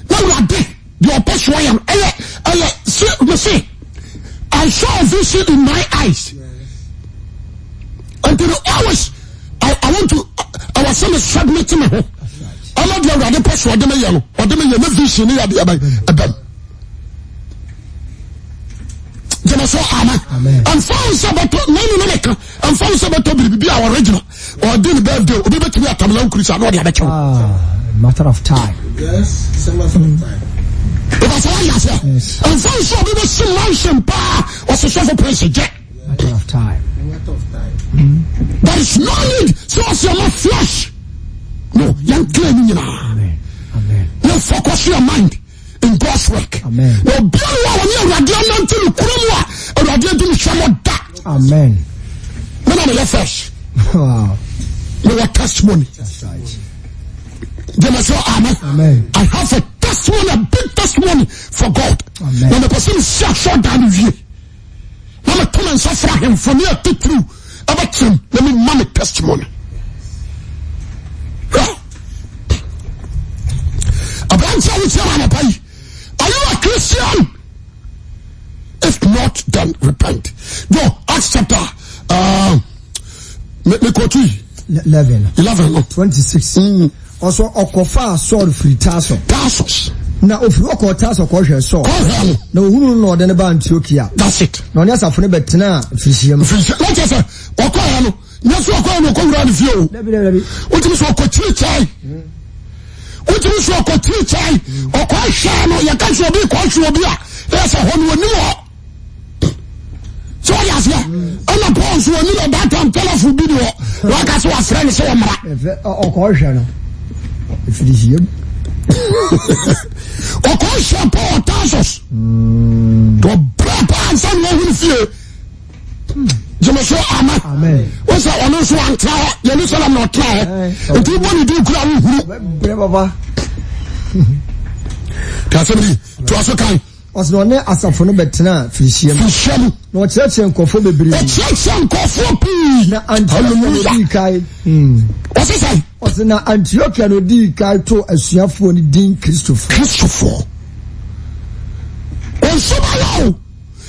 Now, I did. The opposition, I saw a vision in my eyes. Until I want to, I was submitting my home. I'm not the other person, or the yellow, or the vision here. Amen. And found Sabato, no, and found Sabato be our original, or did birthday, or be to be a Tamil Christian, or the other. Matter of time. Yes, it's a matter of time. Yes. And so we will see motion power or social pressure. Matter of time. Matter of time. There is no need. So as you're not flesh. No, you're cleaning you now. Amen. Amen. Now focus your mind in God's work. Amen. Now, be one when you're radiant until you come and radiant to the shadow that. Amen. When I'm a fresh. Wow. You have testimony. That's right. Amen. I have a testimony, a big testimony for God. Amen. When the person is shut down with you, let me come and suffer him from here to through. About him, let me man a testimony. Are you a Christian? If not, then repent. Go, Acts chapter 11. 26. Also, Okofa Saul free Tarsus. Now, if you call Tarsus, call her Saul. No, who know than about Antiochia. That's it. No, yes, I've never been Frisium. What is it? Okoyano. Yes, Okoyano come around the view. What is Okochi? What is Okochi? Okoshano, you can't be quite. There's a whole new. So yes, I'm a boss who knew that on telephone video. Like I saw a friend say, Okoshano. Frisium. Okoshano, Paul Tarsus. To prepare and send me with you. Amen. What's that? I know so I'm tired. You know, so I'm not tired. If you want to do crowd, tell somebody to also kind. Was no ne asafo no betena Frisium. No church nkofo bebre. Church nkofo pi. Na Antiochia no kai. What's it say? Was na Antiochia no di kai to asuafo ni din Christopher. On so bayo.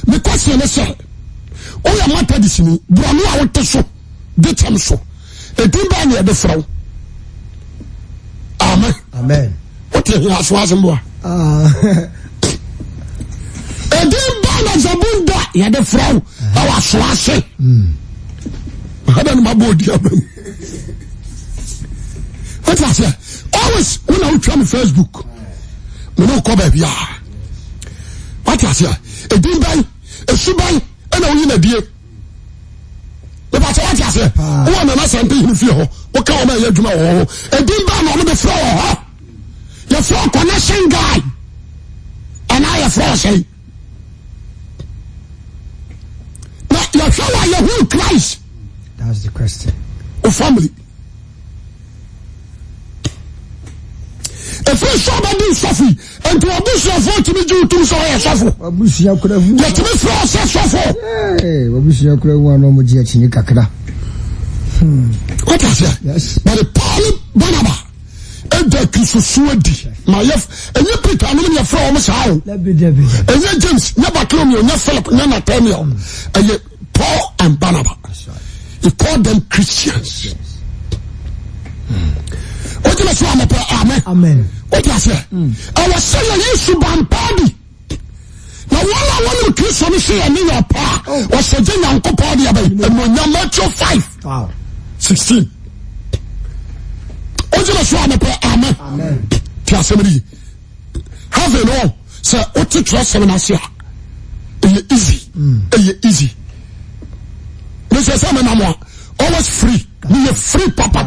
Me question is say oya mata disini branu a wote so detem so edin ba na de fro. Amen. Amen. What you hear so azimbo? Edin ba na zabunda ya de fro awa so ase. Hada no mabodi abam. What was here? Always when I try on Facebook. Me no ko ba bia. What was here? Edin ba esuban na oyi na die the part what you say who na sent him fie ho o ka o ma ya djuma ho edin ba na o be fro ho your fro connection guy and I fro say but your show are who Christ. That's the question. O family if you saw that this Sophie and to abuse your phone to me do to so ya Sophie abuse ya kura hu let me fro say Sophie abuse ya kura hu no mo ji achinyi kakra. What is that? Yes. But the Paul Barnabas and the Christopher my yes and you put on your from us how Debbie and you James never Bartholomew never Philip never Nathaniel and you Paul and Barnabas he called them Christians. What you say? Amen. Amen. What you say? I was saying you should ban party. Now one want to kiss on say and your pa was saying uncle party about and Matthew 5. Wow. 16. What you say? Amen. Amen. Tell somebody have it all. Say what you trust in us here. Easy. Easy. Mr. Simon always free. Be free papa.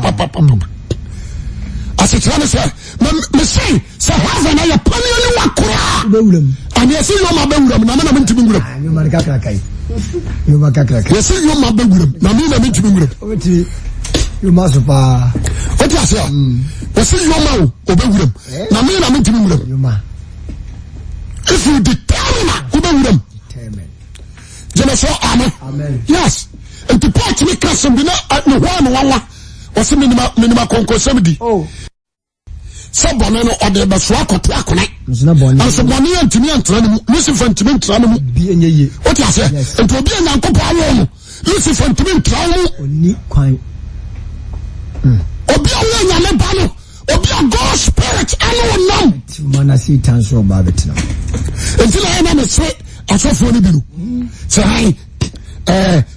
As it was said, me say have an airplane any wakura. And you see you ma bewuram na me ntimi nguram. You ma kakrakai. You ma kakrakai. You see you ma bewuram na me ntimi nguram. Oti you ma so pa. What you say? You see you ma obewuram na me ntimi nguram. You ma. If you determine obewuram. Determine. Jemeso amen. Amen. Yes. And to put me kasem bi na no wa wase minima konkosem di. Oh. Sabone no ode be so akoto akone. Nsina bone. Anso bone antimi antra ne mu. Lucifer antimi antra ne mu. Bi enyeye. What you say? Ento obi anyankopɔ awo no. Lucifer antimi antra mu. Oni kwan. Obi awo nyame ba no. Obi a God spirit ano nam. Mana si tanso ba betina. Enti na me se asofo ni bi no. Say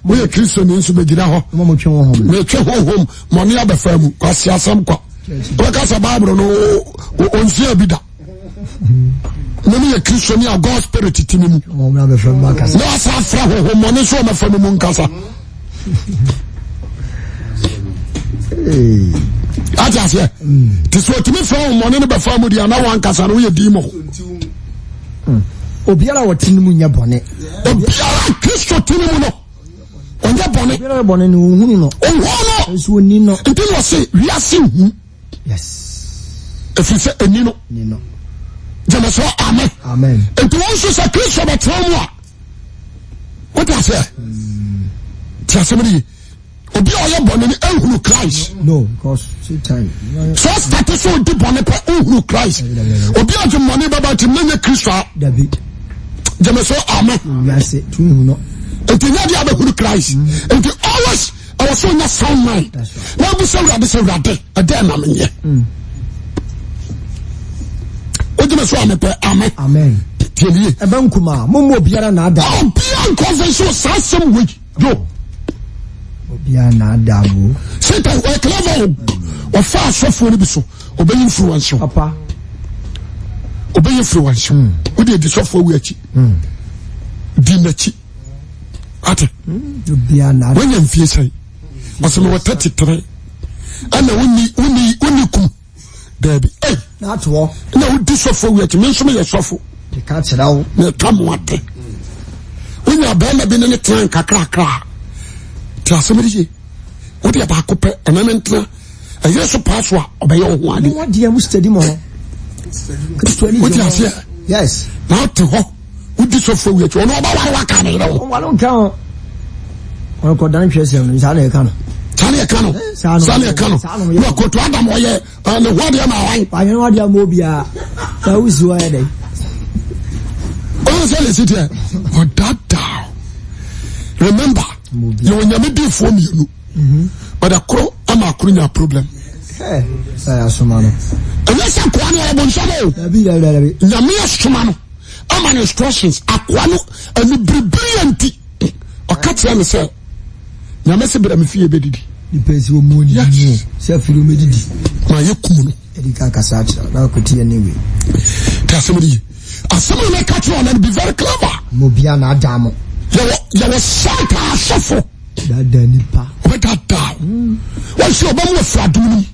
we are Christian nso be gina ho. Mo twe ho hom. Me twe ho hom. Mo ne abafa mu. Kwasi asam kwa. Because Bible no onsi abida. Many a Christian a God spirit tinimu. Mo na be from Marcus. No asa fra ho mo ne so ma fa mu nkasa. Aja se. Tiso timi fra ho mo ne be fa mu dia na wan kasa no ye di mo. Obiara wo tinimu nya bone. Obiara Christo tinimu no. onye bone biara bone ni ohunu no ohono so ni no nti no say wiase hu yes efise eni no ni no jama so amen nti won so say Kristo betramu a what I say tiasemri obi oye bone ni ehunu Christ no because time so start so di bone pa ehunu Christ obi aje money baba ti menye Kristo David jama so amen yes tu no nti nya dia be hunu Christ nti always I was on your sound mind na bu say urade ade na menye ojima so amen tieni ebe nkuma mo biara na ada biara convention sasem we yo biara na ada bo Satan we clever o fa asofo ni bi so obeyin influence papa obeyin influence o de sofo we achi di nachi ate biara na when you feel say wasema wa 33 ana woni kum Dabi na to na wodi sofo we achi menso me ye sofo ka kira wo na kamwate wonya ba na bi ne tran kakra ti asomri wodi ba ko pe enamentra ayeso paswa obeye ho ade wodi am study mo Kristo ani wodi ase yes na to ho wodi sofo we achi ono ba ware waka ne ro walo nka on ko dan hwese am sa na e ka no Sane Kano. No, go to Adam Oye, and the word am I. I know what you mobia. That was why they. Oh, say it here. Oh, that down. Remember, you will never be for me. But a crow, I'm a criminal problem. Hey, Sumano. Unless I'm Kwani Abonsano. Namia Sumano. I'm an instructions. Aquano and the brilliant. Or catch and say. Namese Bram Fee Bedidi. The person who moon, yes, self humidity. My Yakuno. Erika Casacha, now could hear anyway. Tell somebody. As someone may catch on and be very clever. Mobiana Damo. You was Santa Shuffle. That Danipa. What that down? What's your bum with Fraduni?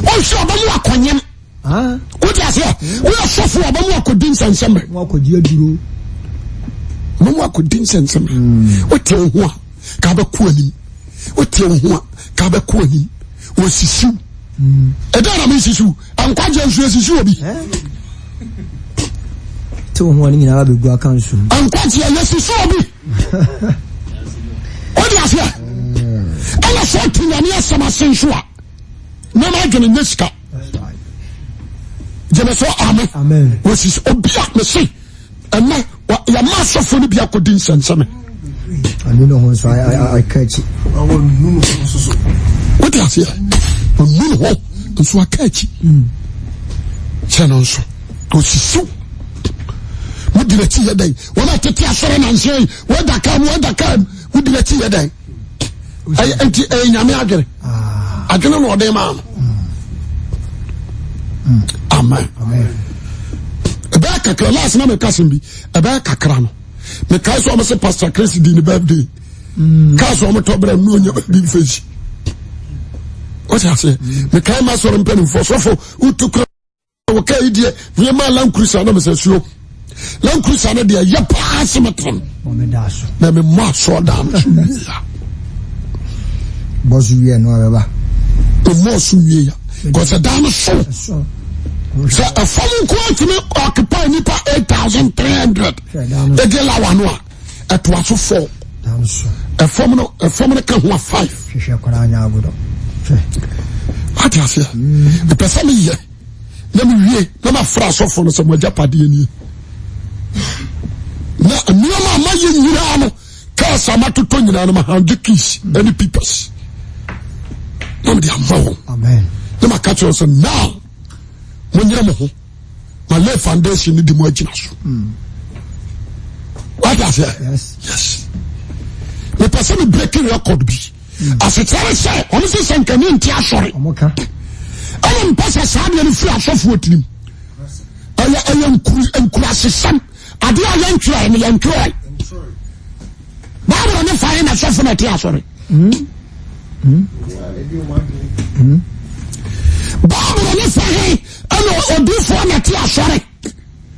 What's your bum with Quanyam? Ah, what is here? We are shuffle a bum with Dins and Summer. What could you do? No could Dins and Summer. What tell you? Kabakuani. What tell you? Kabakuani. Was Sisu. A dana Miss Sisu. I'm quite just Sisu. To one in Arabic go council. I'm quite yes, Sisu. What is here? I was talking on yes, some sensual. No, I can in this car. Jemeso amen. Was his obiak me say. And now, what your master for the Biakodin send some. I don't know who's I catch it. What is here? No, so I catch it. Channels. Was so. What did I see a day? When I take your son and say, where that come, who did I see a day? I empty a Yamagre. I don't know what they man. Amen. A back a last name, cousin be a back a crown. The Castle almost Pastor Chris in the birthday. Castle on the top of no big fish. What I say? The Kama saw him penny for so who took okay, dear. We are my Land Cruiser, no, Mr. Slow. Land Cruiser, dear, ya pass him at them. Let me march so down. Boss, you are no other. The more soon ye, because a damn so. So a phone call to me occupy me for 8,300. The girl I want at was 4. A former can have 5. What is here? The person here. Let me hear. Let me flash off on some Japadi. Now, my cars are not to turn in my hand the keys, any peoples. Amen. Let me catch us now. My left foundation need the more generous. What is here? Yes. The person breaking record be. As it's always said, honestly, some can in tear sorry. I am Pastor Sabi and flash off with him. I am classes some. I do a young try and young try. But I don't find a soft on a tear sorry. Bible on say I do for na tia sore.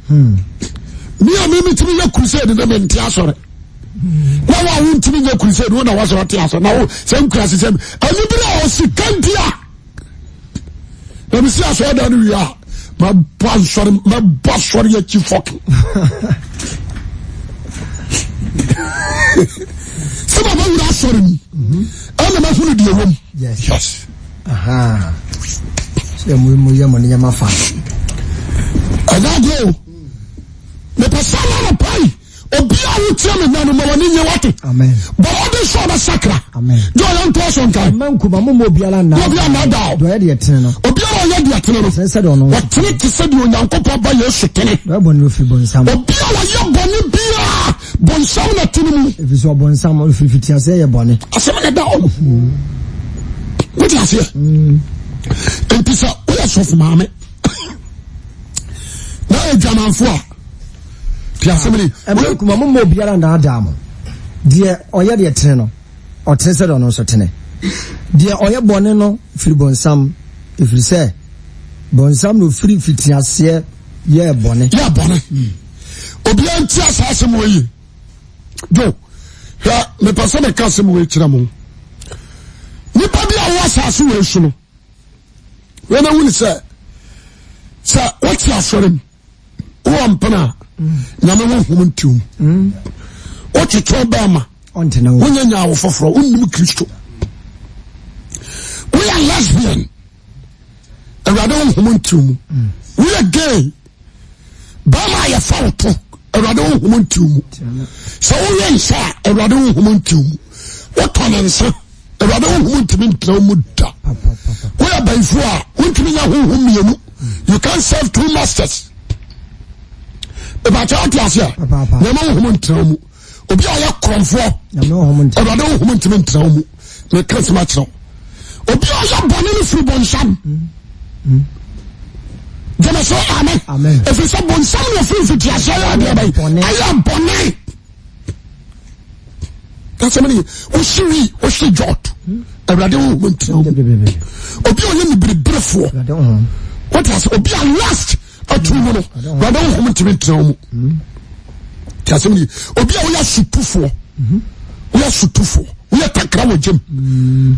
Me and me to be crusade them in tia sore. Na now I want to be a crusade when I was at the house. Now, same class is him. And you know, see, can't let me see how that we are. My boss, sorry, you fucking. Some of them are sorry. I'm the man who did the room. Yes. Aha. So, we are money, my father. And I go. The person on a pie. Obia will tell me now, no one in your water. Amen. But all this sort of sacra. Amen. Joy person time. Man, Kumamu Biala now. Obia Nada. Do I the Ateno? Obia Yadi Ateno. Said on what Trinity said you now copa by your shitting. Rabon Rufi Bonsam. Obia, your bonny beer. Bonsam Latino. If it's all Bonsam or 50 years, say a bonnet. I said it down. What is here? And Pisa, we are so for mammy. Now, German for. Kumamu Biala and Adam. Dear Oya the Ateno. Or Tessa on also tene. Dear Oya Boneno, free Bonsam. If you say Bonsam no free 50 years, yeah, bonnet. Yeah, bonnet. Obian Tias has some way. Go. Yeah, me person a custom way to the moon. Nipabia was as you will. When I will say, sir, what's your sorry? One pana. Number 1 woman too. What you told Bama? On to know when you're now for Christo. We are lesbian. And I don't woman too. We are gay. Bama, you fall to a radon woman too. So we answer a radon woman too. What on answer? A radon woman to me, no muda. We are by four. You can't serve 2 masters. About your class here. No woman tell me. Obia ya cromfo. No woman. I don't woman to me tell me. Me can't match now. Obia ya bonny free bonsam. Jama so amen. Amen. If it's a bonsam no free for tia say I am bonny. That's many. O shi jot. Everybody woman tell me. Obia ya ni brefo. What has Obia last? A 2 minutes. I don't want to be told. Casimini, Obia, we are supufo. We are supufo. We are Takraw Jim.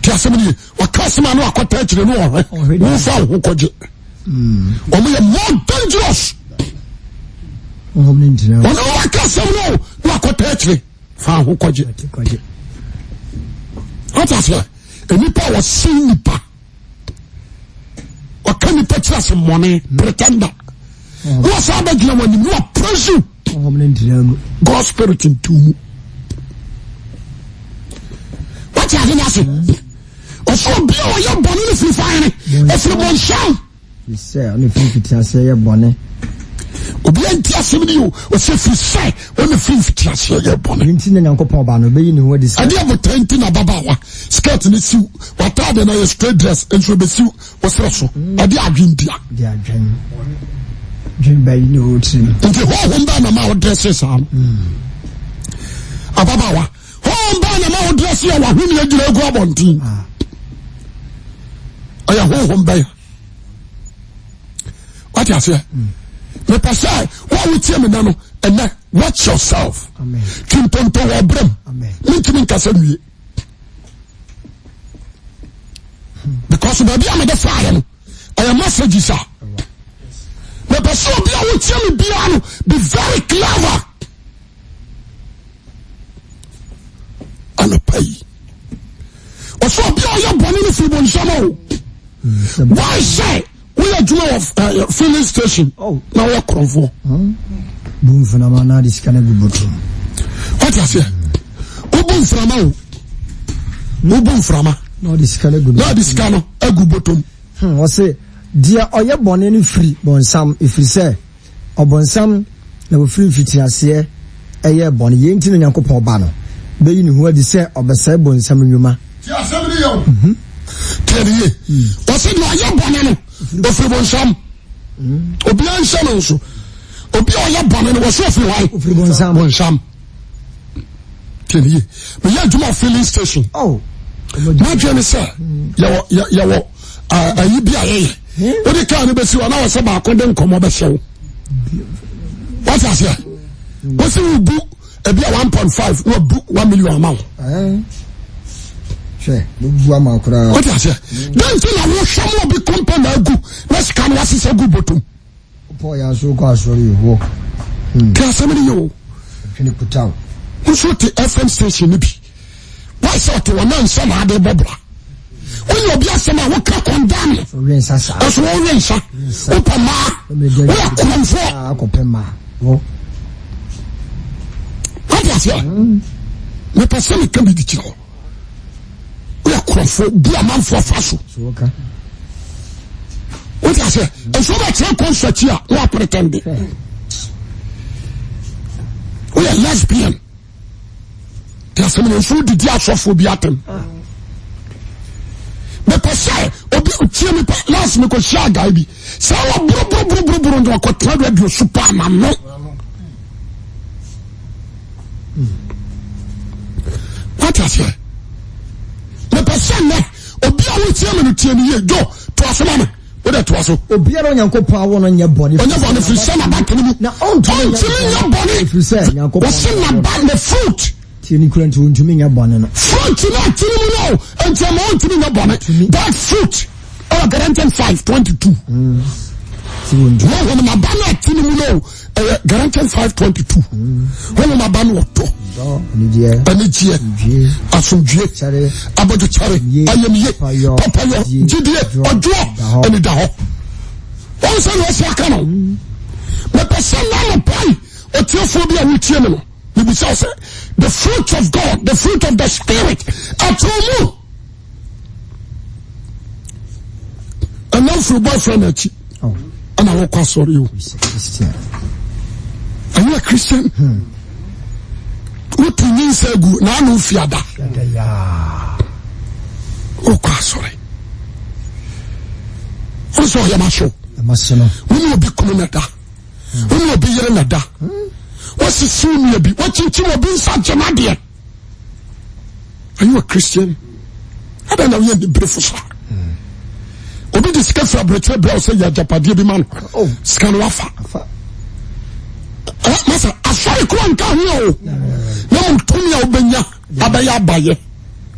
Casimini, what Casimano, what touch the law, who found who could you? Or we are more dangerous. What Casimano, what touch me? Found who could you? What is here? A nipper was seeing nipper. What can you touch us money? Pretender. What's happening when you are pressure? God's spirit into me. What are you saying? Or so be all your bonnet if you find it. If you want shout, you say, only 50 years, say a bonnet. Obianti asemi you, o se fi say, when the 50 years your bonnet. Inti na nyankopon ba no be yi ne ho dis. Ade abotanti na babawa. Skirt ni siw, wata de na your straight dress, enso be siw, wo sere so. Ade adwendia. Ade adwen. Dwen ba yi ne ho tin. Nti ho ba na ma wo dresses am. Ababawa. Ho ba na ma wo dress ya wa huni agira egu abontin. Aya ho ba ya. What you say? Me pasa, what we tell me now, and then watch yourself. Amen. Kimponto wa brem. Amen. Minti kasa nwie. Because baby am the fire. I am message sir. Me pasa obi a we tell me bia no, be very clever. And pay. Oso obi a ya boni ni fi bon shamo. Why say we are doing of filling station. Oh, now we are cromfo. Boom for na na this kind of bottom. What you say? Boom frama. Boom frama. No this kind of good. No this kind of a good bottom. What say? Dear oya born any free bonsam if you say or bonsam na we free 50 years here. Eye born ye nti na Nyankopon ba no. Be yi ne ho adi say obesai bonsam nwuma. Ti asemi yo. Teriye. What say no oya born no? Ofri bonsam. Obi ansa no so. Obi oya born no was ofri why? Ofri bonsam. Bonsam. Teriye. Me ya juma filling station. Oh. Na jeni say ya ayi bia ye. What the car no be si wa na was ba ko de nkomo be hyew. What you say? What say ubu ebi 1.5 no bu 1 million amount sure bu amount kura what you say then till na wo shamo bi company agu na scan wasi se gu bottom po ya so ko asori wo ka samani yo kini kutaw nso te FM station bi why say to one answer na de bobra when you be asema wo ka condemn rensa sa aso wo rensa opama wo akomfo akopema wo what you say me person can be dichiro wo akomfo bi amanfo faso so okay what you say so that you concert here wo pretend we are lesbian there's some food did you ask for be atem me pese obi otie me last me ko share guy bi say wa bro ndo ko tra radio super man no what is it me pese me obi a wo tie me no tie ni ye do to asema me we dey to aso obi a Nyankopon awo no nye bone fi say na ba tene mu na on to nye bone fi say Nyankopon wo say na ba the fruit tieni kurant wo ntumi nye bone no fruit na tene mu no enti ma on ntumi nye bone that fruit Galatians 5:22 when ma ba na tene mu no Galatians 5:22 when ma ba no to anijie asomdue abodo chare ayemiye papa yo jidie ojo ani da ho won se no se aka no me pese na no pai o tiofo bi a wutie me no me bi say the fruit of God, the fruit of the spirit atomu and now for boyfriend achi and I walk sorry you are you a Christian? What you mean say good na no fiada o kwa sorry o so ya masho we no be community we no be yere nada what's the senior be what you be such an idea are you a Christian? I don't know you the breakfast obi discuss for break say ya japade bi man scan wafa masa asori kuro nka ho na mutumi a obenya abaya abaye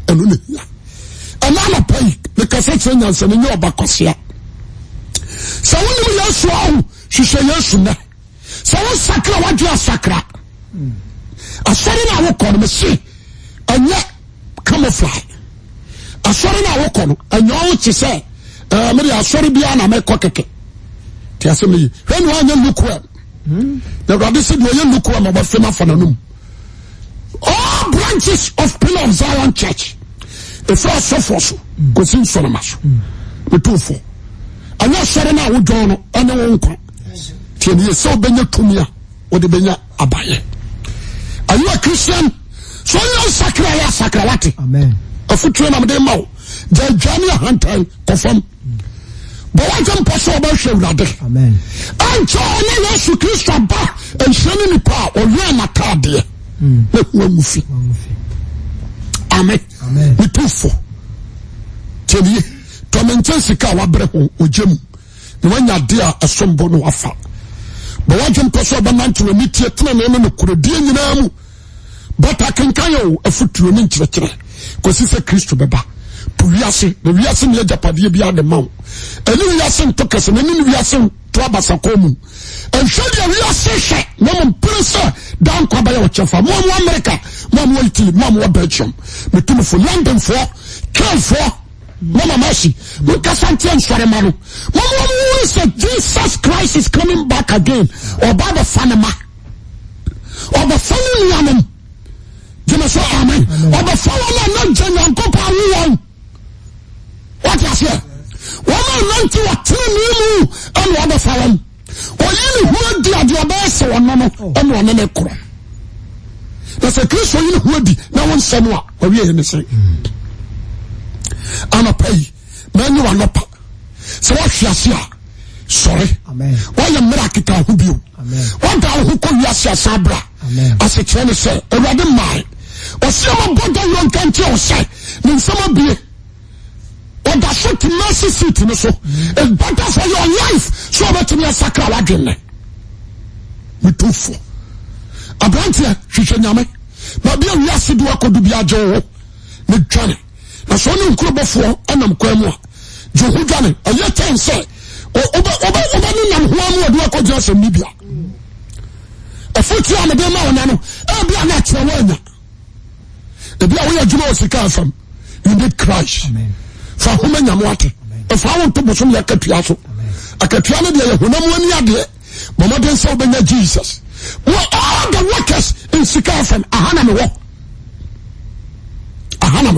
enu ne ya ana na pai the cassette nyansa ne obakosia sa wonu yesu ahu hwehwe yesu na sa won sakra wadu asakra asori na wo kono me se anya camouflage asori na wo kono anya wo chi se me dey asori bia na me kokeke ti asemi when you anya look well the brother said you look well about fema fananum all branches of Pillar of Zion Church if I suffer so go sin so na maso me tofo anya sori na wo jono anya wo nko ti ni so benya tumia o de benya abaye are you a Christian? So you sakra wati amen afutu na mde mawo jajani hantan confirm but what can possible about shewrade amen ancho na Yesu Kristo ba enhwene ni pa o wi na tade na huwa mufi amen ni tufo teni to mentensi ka wa bre ho ogem ni wanya de a asombo no afa but what can possible about to ni tie tena na no kurodie nyina mu but akenkan yo afutu ni nkyerɛkyerɛ kosi se Kristo beba wiase the wiase ne japade bia de mawo eni wiase nto kese na ni wiase to abasa komu enhwe dia wiase hwe na mo presa dan kwa ba ya ochefa mo America mo Italy mo Belgium metum for London for Canada mama mashi mo kasante nsware ma no mo say Jesus Christ is coming back again oba the fanema oba fanema Jema so amen oba fanema na jenya nkopa wo what you say? Woman nanti watini mu anu wada fawam. Oyini huwa di adi obese wanono anu wanene kura. Na se Kristo oyini huwa di na wansemwa wawiye hene se. Ana payi meni wanopa. Se wafiasia sorry. Amen. Waya mera kika hubio. Amen. Wanda huko wiasia sabra. Amen. Ase chene se ewade mai. Wasiyama boda yonkanti ose. Ninsama biye. Or that short mercy seat in so it's better for your life so that you are sacred again. Me too for abrantia hwehwe nyame ba bia wiase do akodu bia gyewo ne dwane na so ne nkurobofo anam kwamu a jehu dwane aye ten say oba ne nam ho amu adu akodu asem ni bia afuti am de ma wona no e bia na chewa anya e bia wo ya juma osika afam you need Christ amen fa homa nyamo ate e fa won to bosom yakatua so akatua ne de ye honam ani ade mama den so benya Jesus all the workers in Sikafam ahana me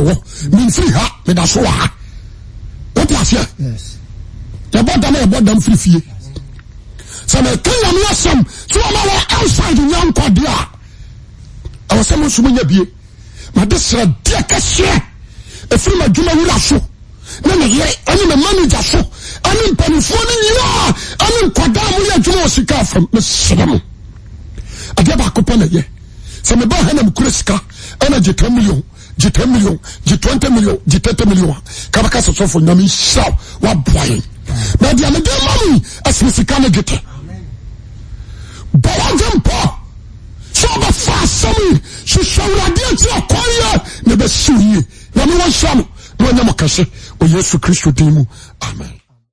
wo min free ha me da so ha what was here yes the bodam free fie so me kenya me asem so ma wa outside nyan kwadia I was some so nya bie ma de sra dia ka hye e free ma djuma wura so na me ye ani me manager so ani mpanifo ni nyina ani kwada mu ya djuma Sikafam me sedam adia ba ko pena ye se me ba hana mkuresika ana je 10 million je 10 million je 20 million je 30 million ka baka so for nyame shaw wa boy na dia me de mami asmisika na gete ba wa jampo so ba fa sami so shawra dia ti akoye ne be suyi na me wa sham no nyamo kase o Yesu Kristo dimu amen.